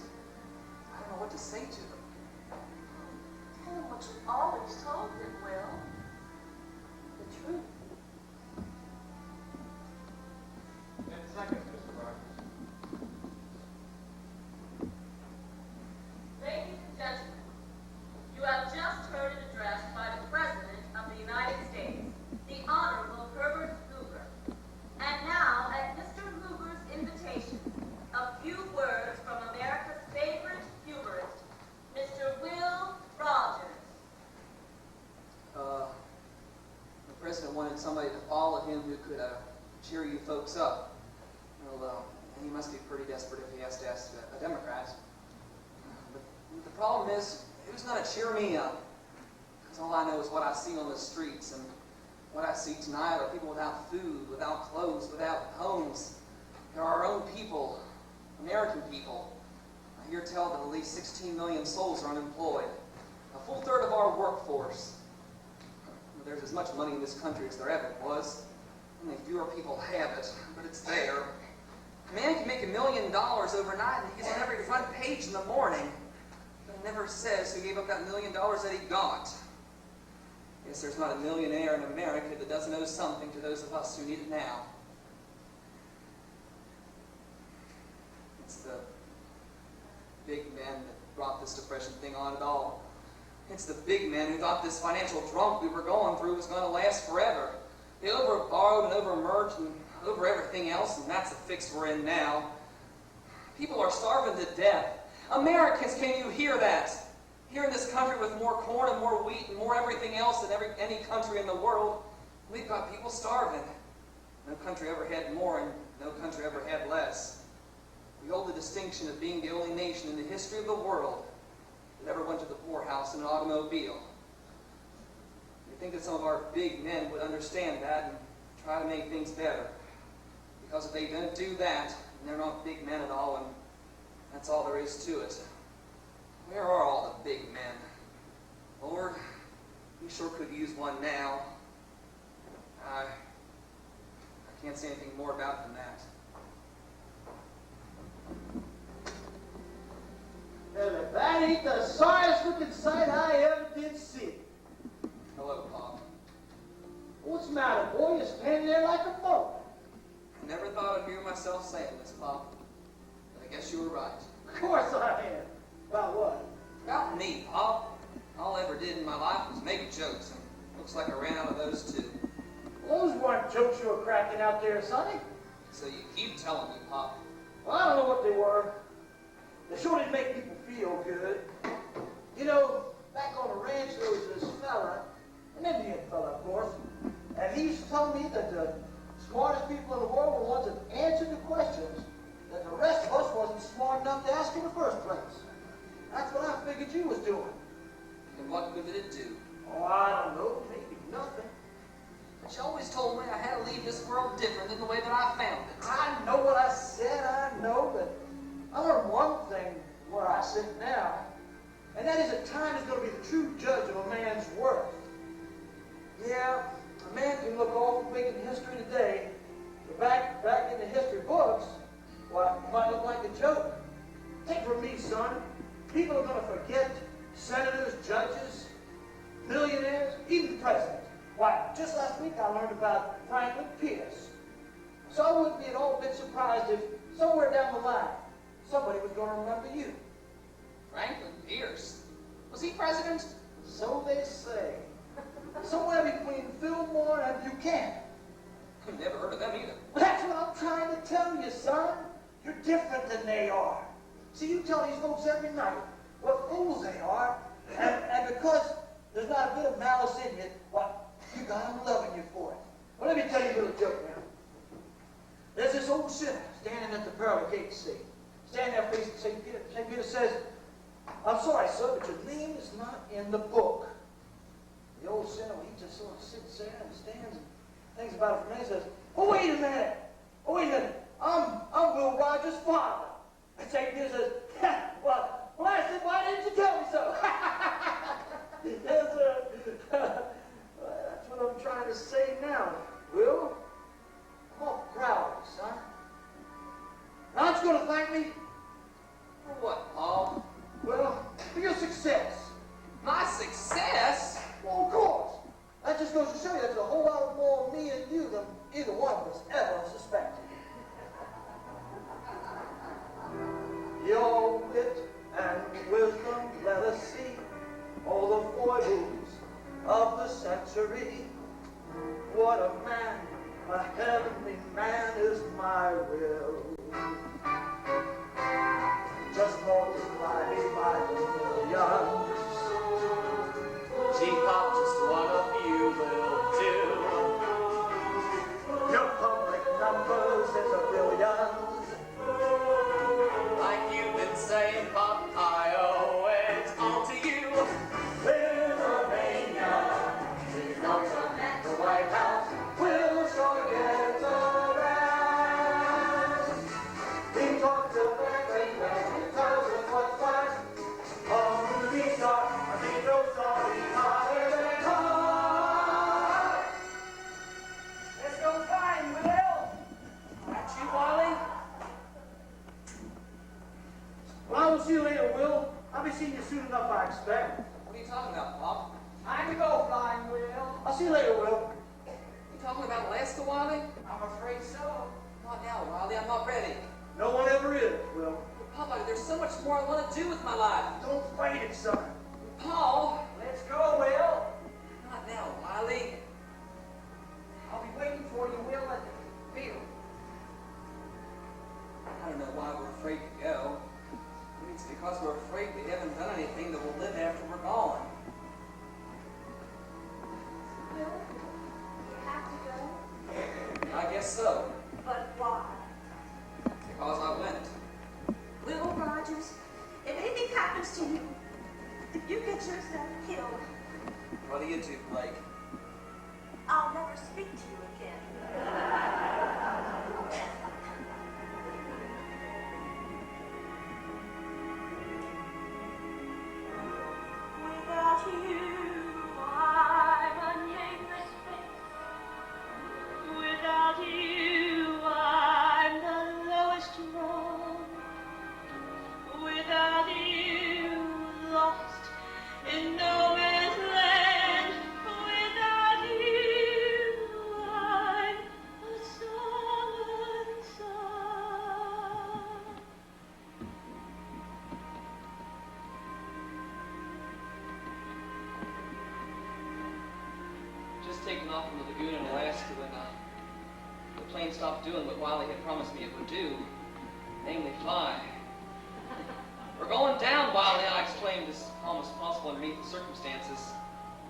Speaker 7: I don't know what to say to them.
Speaker 6: Tell him what you always told them, Will. The truth.
Speaker 5: 10 seconds, Mr. Rogers.
Speaker 7: must be pretty desperate if he has to ask a Democrat. But the problem is, who's going to cheer me up? Because all I know is what I see on the streets, and what I see tonight are people without food, without clothes, without homes. There are our own people, American people. I hear tell that at least 16 million souls are unemployed, a full third of our workforce. There's as much money in this country as there ever was. Only fewer people have it, but it's there. A man can make $1 million overnight, and he's on every front page in the morning. But he never says who gave up that $1 million that he got. Guess there's not a millionaire in America that doesn't owe something to those of us who need it now. It's the big men that brought this depression thing on at all. It's the big men who thought this financial drunk we were going through was going to last forever. They over-borrowed and over-merged and over everything else, and that's the fix we're in now. People are starving to death. Americans, can you hear that? Here in this country with more corn and more wheat and more everything else than any country in the world, we've got people starving. No country ever had more, and no country ever had less. We hold the distinction of being the only nation in the history of the world that ever went to the poorhouse in an automobile. You think that some of our big men would understand that and try to make things better. Because if they don't do that, then they're not big men at all, and that's all there is to it. Where are all the big men? Lord, we sure could use one now. I can't say anything more about it than that.
Speaker 2: Well, if that ain't the sorriest looking sight I ever did see.
Speaker 7: Hello, Pop.
Speaker 2: What's the matter, boy? You're standing there like a boat.
Speaker 7: I never thought I'd hear myself saying this, Pop. But I guess you were right.
Speaker 2: Of course I am. About what?
Speaker 7: About me, Pop. All I ever did in my life was make jokes, and looks like I ran out of those too.
Speaker 2: Those weren't jokes you were cracking out there, Sonny.
Speaker 7: So you keep telling me, Pop.
Speaker 2: Well, I don't know what they were. They sure did make people feel good. You know, back on the ranch there was this fella, an Indian fella, of course, and he used to tell me that the smartest people in the world were ones that answered the questions that the rest of us wasn't smart enough to ask in the first place. That's what I figured you was doing.
Speaker 7: And what good did it do?
Speaker 2: Oh, I don't know, maybe nothing.
Speaker 7: But you always told me I had to leave this world different than the way that I found it.
Speaker 2: I know what I said, I know, but I learned one thing where I sit now, and that is that time is going to be the true judge of a man's worth. Yeah, a man can look awful big in history today, but back in the history books, well, it might look like a joke. Take from me, son, people are going to forget senators, judges, millionaires, even the president. Why, just last week I learned about Franklin Pierce. So I wouldn't be at all bit surprised if somewhere down the line somebody was going to remember you.
Speaker 7: Franklin Pierce? Was he president?
Speaker 2: So they say. Somewhere between Fillmore and Buchanan.
Speaker 7: I've never heard of them either.
Speaker 2: That's what I'm trying to tell you, son. You're different than they are. See, you tell these folks every night what fools they are, and because there's not a bit of malice in you, well, you got them loving you for it. Well, let me tell you a little joke now. There's this old sinner standing at the pearly gate, see. Standing there facing St. Peter. St. Peter says, I'm sorry, sir, but your name is not in the book. The old sinner, well, he just sort of sits there and stands and thinks about it for a minute and says, oh, wait a minute. Oh, wait a minute. I'm Will Rogers' father. And St. Peter says, well, I said, why didn't you tell me so? Yes, sir. Well, that's what I'm trying to say now, Will. I'm all proud of you, son. Now, aren't you going to thank me?
Speaker 7: For what, Paul?
Speaker 2: Well, for your success.
Speaker 7: My success?
Speaker 2: Well, of course. That just goes to show you there's a whole lot more of me and you than either one of us ever suspected. Your wit and wisdom, let us see all the foibles of the century. What a man, a heavenly man is my will. Just multiply me by the millions.
Speaker 1: Teapot, just one of you will do.
Speaker 2: Your public number Well, I will see you later, Will. I'll be seeing you soon enough, I expect.
Speaker 7: What are you talking about, Pop?
Speaker 8: Time to go, Flying Will.
Speaker 2: I'll see you later, Will.
Speaker 7: You talking about Alaska, Wiley?
Speaker 8: I'm afraid so.
Speaker 7: Not now, Wiley. I'm not ready.
Speaker 2: No one ever is, Will.
Speaker 7: Papa, there's so much more I want to do with my life.
Speaker 2: Don't fight it, son.
Speaker 7: Paul!
Speaker 8: Let's go, Will.
Speaker 7: Not now, Wiley.
Speaker 8: I'll be waiting for you, Will, at the field.
Speaker 7: I don't know why we're afraid to go. Maybe it's because we're afraid we haven't done anything that will live after we're gone.
Speaker 6: Will, you have to go.
Speaker 7: I guess so.
Speaker 6: But why?
Speaker 7: Because I went.
Speaker 6: Will Rogers, if anything happens to you, if you get yourself killed,
Speaker 7: What do you do, Blake?
Speaker 6: I'll never speak to you again. Without you, I'm a nameless face. Without you, I'm the lowest rung. Without you, lost in no man's land. Without you, I'm a song unsung.
Speaker 1: Just taken off from the lagoon in Alaska when the plane stopped doing what Wile E had promised me it would do, namely fly. We're going down, Wile E, I exclaimed, as almost possible underneath the circumstances.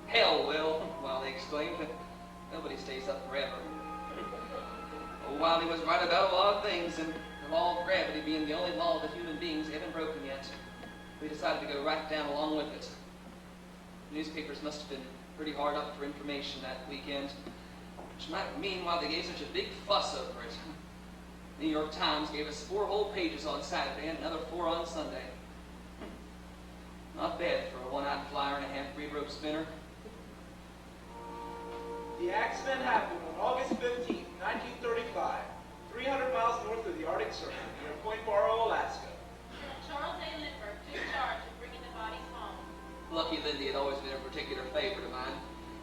Speaker 1: Hell, Will, Wile E exclaimed. Nobody stays up forever. Oh, Wile E was right about a lot of things, and the law of gravity being the only law that human beings haven't broken yet. We decided to go right down along with it. The newspapers must have been pretty hard up for information that weekend, which might mean why they gave such a big fuss over it. The New York Times gave us 4 whole pages on Saturday and another 4 on Sunday. Not bad for a one-eyed flyer and a half-breed rope spinner.
Speaker 10: The accident happened on August 15, 1935, 300 miles north of the Arctic Circle, near Point Barrow, Alaska.
Speaker 3: Charles A. Lippert took charge of bringing the bodies home.
Speaker 1: Lucky Lindy had always been a particular favorite of mine.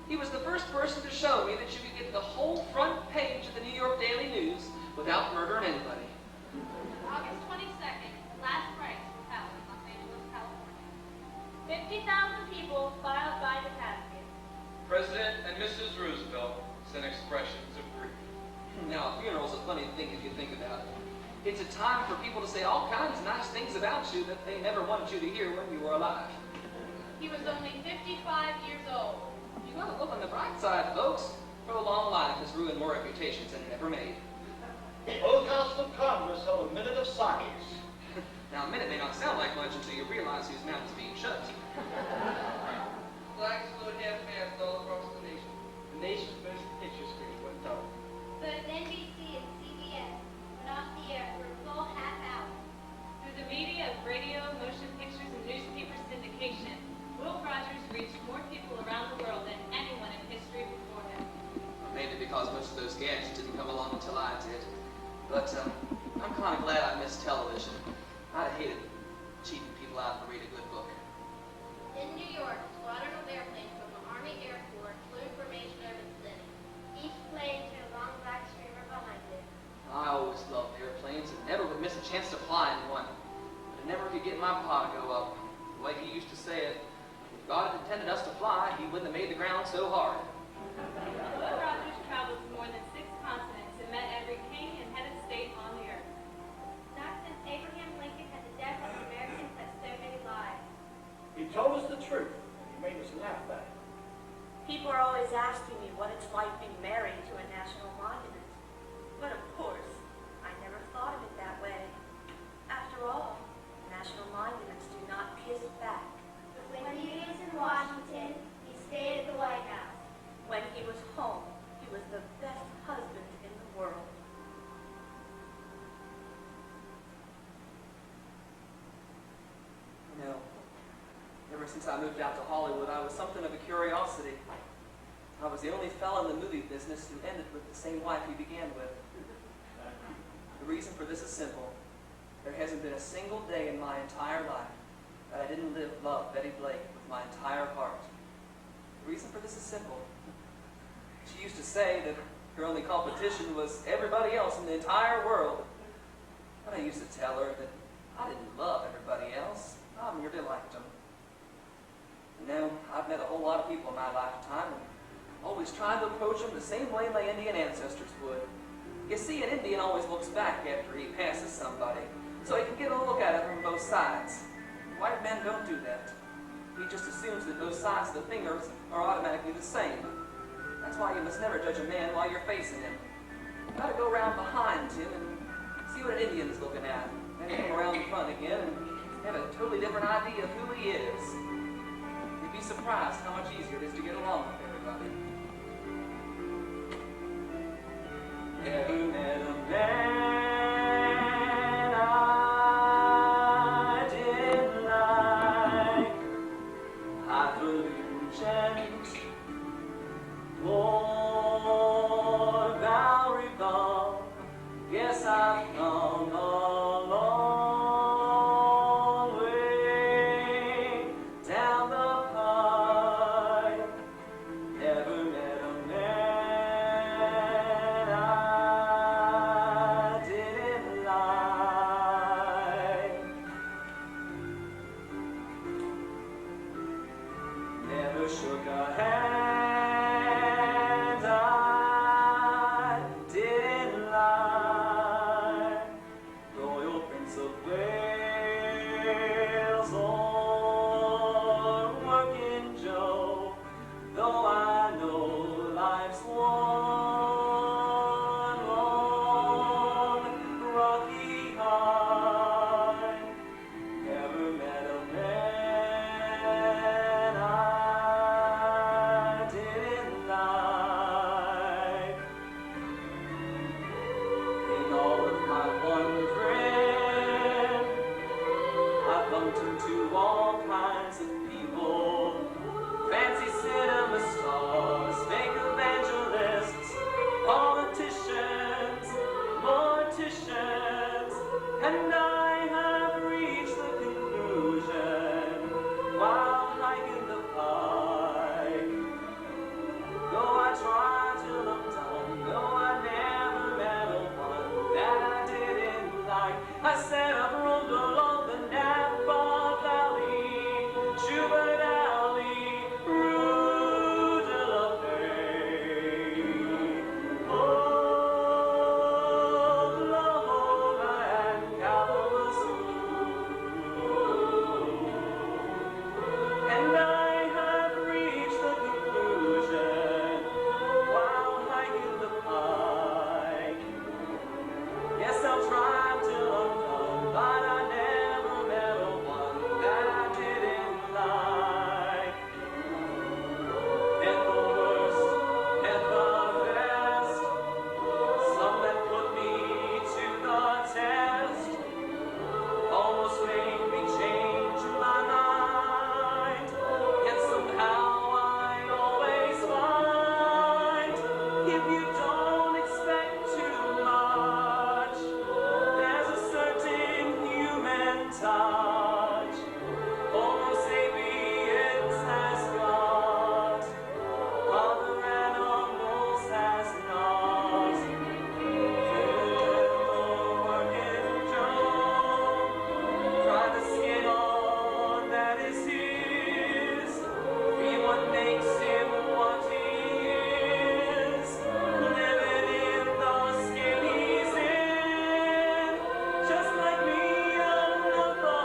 Speaker 1: He was the first person to show me that you could get the whole front page of the New York Daily News without murdering anybody.
Speaker 3: August 22nd, last rites were held in Los Angeles, California. 50,000 people filed by the casket.
Speaker 11: President and Mrs. Roosevelt sent expressions of grief.
Speaker 1: Now, a funeral's a funny thing if you think about it. It's a time for people to say all kinds of nice things about you that they never wanted you to hear when you were alive.
Speaker 3: He was only 55 years old.
Speaker 1: You gotta look on the bright side, folks. Prolonged life has ruined more reputations than it ever made.
Speaker 2: Both houses of Congress held a minute of silence.
Speaker 1: Now, a minute may not sound like much until you realize whose mouth is being shut.
Speaker 11: Flags flew half-mast all across the nation.
Speaker 10: The nation's most picture screen went dark.
Speaker 3: Both NBC and CBS went off the air for a full half hour. Through the media of radio, motion pictures, and newspaper syndication, Will Rogers reached more people around the world than anyone in history before him.
Speaker 1: Maybe because most of those gadgets didn't come along until I did. But I'm kind of glad I missed television. I hated cheating people out to read a good book.
Speaker 3: In New York, a squadron of airplanes from the Army Air Corps flew in formation over the city. Each plane had a long black streamer behind it.
Speaker 1: I always loved airplanes and never would miss a chance to fly in one. But I never could get my pa to go up. The way he used to say it, if God had intended us to fly, he wouldn't have made the ground so hard.
Speaker 3: Will Rogers traveled to more than 6 continents and met every king and head of state on the earth. Not since Abraham Lincoln had the death of Americans had so many lives.
Speaker 2: He told us the truth, and he made us laugh at it.
Speaker 6: People are always asking me what it's like being married to a national monument. But of course, I never thought of it that way. After all, national monuments do not kiss back.
Speaker 3: When he was in Washington, he stayed at the White House.
Speaker 6: When he was home, he was the best husband in the world.
Speaker 1: You know, ever since I moved out to Hollywood, I was something of a curiosity. I was the only fella in the movie business who ended with the same wife he began with. The reason for this is simple. There hasn't
Speaker 7: hasn't been a single day in my entire life that I didn't love Betty Blake with my entire heart. The reason for this is simple. She used to say that her only competition was everybody else in the entire world. But I used to tell her that I didn't love everybody else. I merely liked them. You know, I've met a whole lot of people in my lifetime and always tried to approach them the same way my Indian ancestors would. You see, an Indian always looks back after he passes somebody, so he can get a look at it from both sides. White men don't do that. He just assumes that both sides of the fingers are automatically the same. That's why you must never judge a man while you're facing him. You gotta go around behind him and see what an Indian's looking at, then come around in front again and have a totally different idea of who he is. You'd be surprised how much easier it is to get along with everybody. Never met a man I didn't like. Highfalutin, more valuable. Guess I've come a long way down the pipe. Never met a man I didn't like. Never shook a hand I didn't like. Royal Prince of Wales or Working Joe, though I know life's one long rocky high. Never met a man I didn't like. In all of my wandering, I bumped into all kinds of people. Fancy cinema stars, fake evangelists, politicians, morticians, and I have reached the conclusion while hiking the pike. Though I try till I'm done, though I never met a one that I didn't like. I said I've roamed along the Napa Valley, Schubert Alley, Rue de la Paix, Oklahoma and Kalamazoo. And I have reached the conclusion while hiking the pike. Yes, I'll try till I'm done, but I never met a one that I didn't like. And the worst, and the best, some that put me to the test, almost made me change my mind. Yet somehow I always find, if you don't expect too much, there's a certain human touch Homo sapiens has got, other animals has not. Working Joe, try the skin on that is his, be what makes him what he is, living in the skin he's in, just like me, I'm not the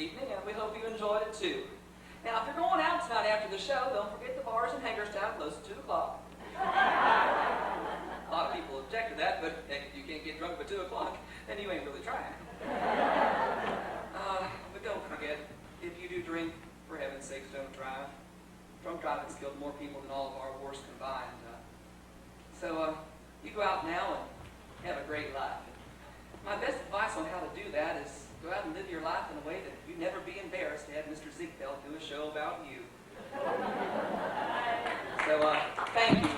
Speaker 12: evening, and we hope you enjoyed it too. Now, if you're going out tonight after the show, don't forget the bars in Hagerstown close at 2 o'clock. A lot of people object to that, but hey, if you can't get drunk by 2 o'clock, then you ain't really trying. But don't forget, if you do drink, for heaven's sakes, don't drive. Drunk driving's killed more people than all of our wars combined. So you go out now and have a great life. My best advice on how to do that is go out and live your life in a way that you'd never be embarrassed to have Mr. Ziegfeld do a show about you. So, thank you.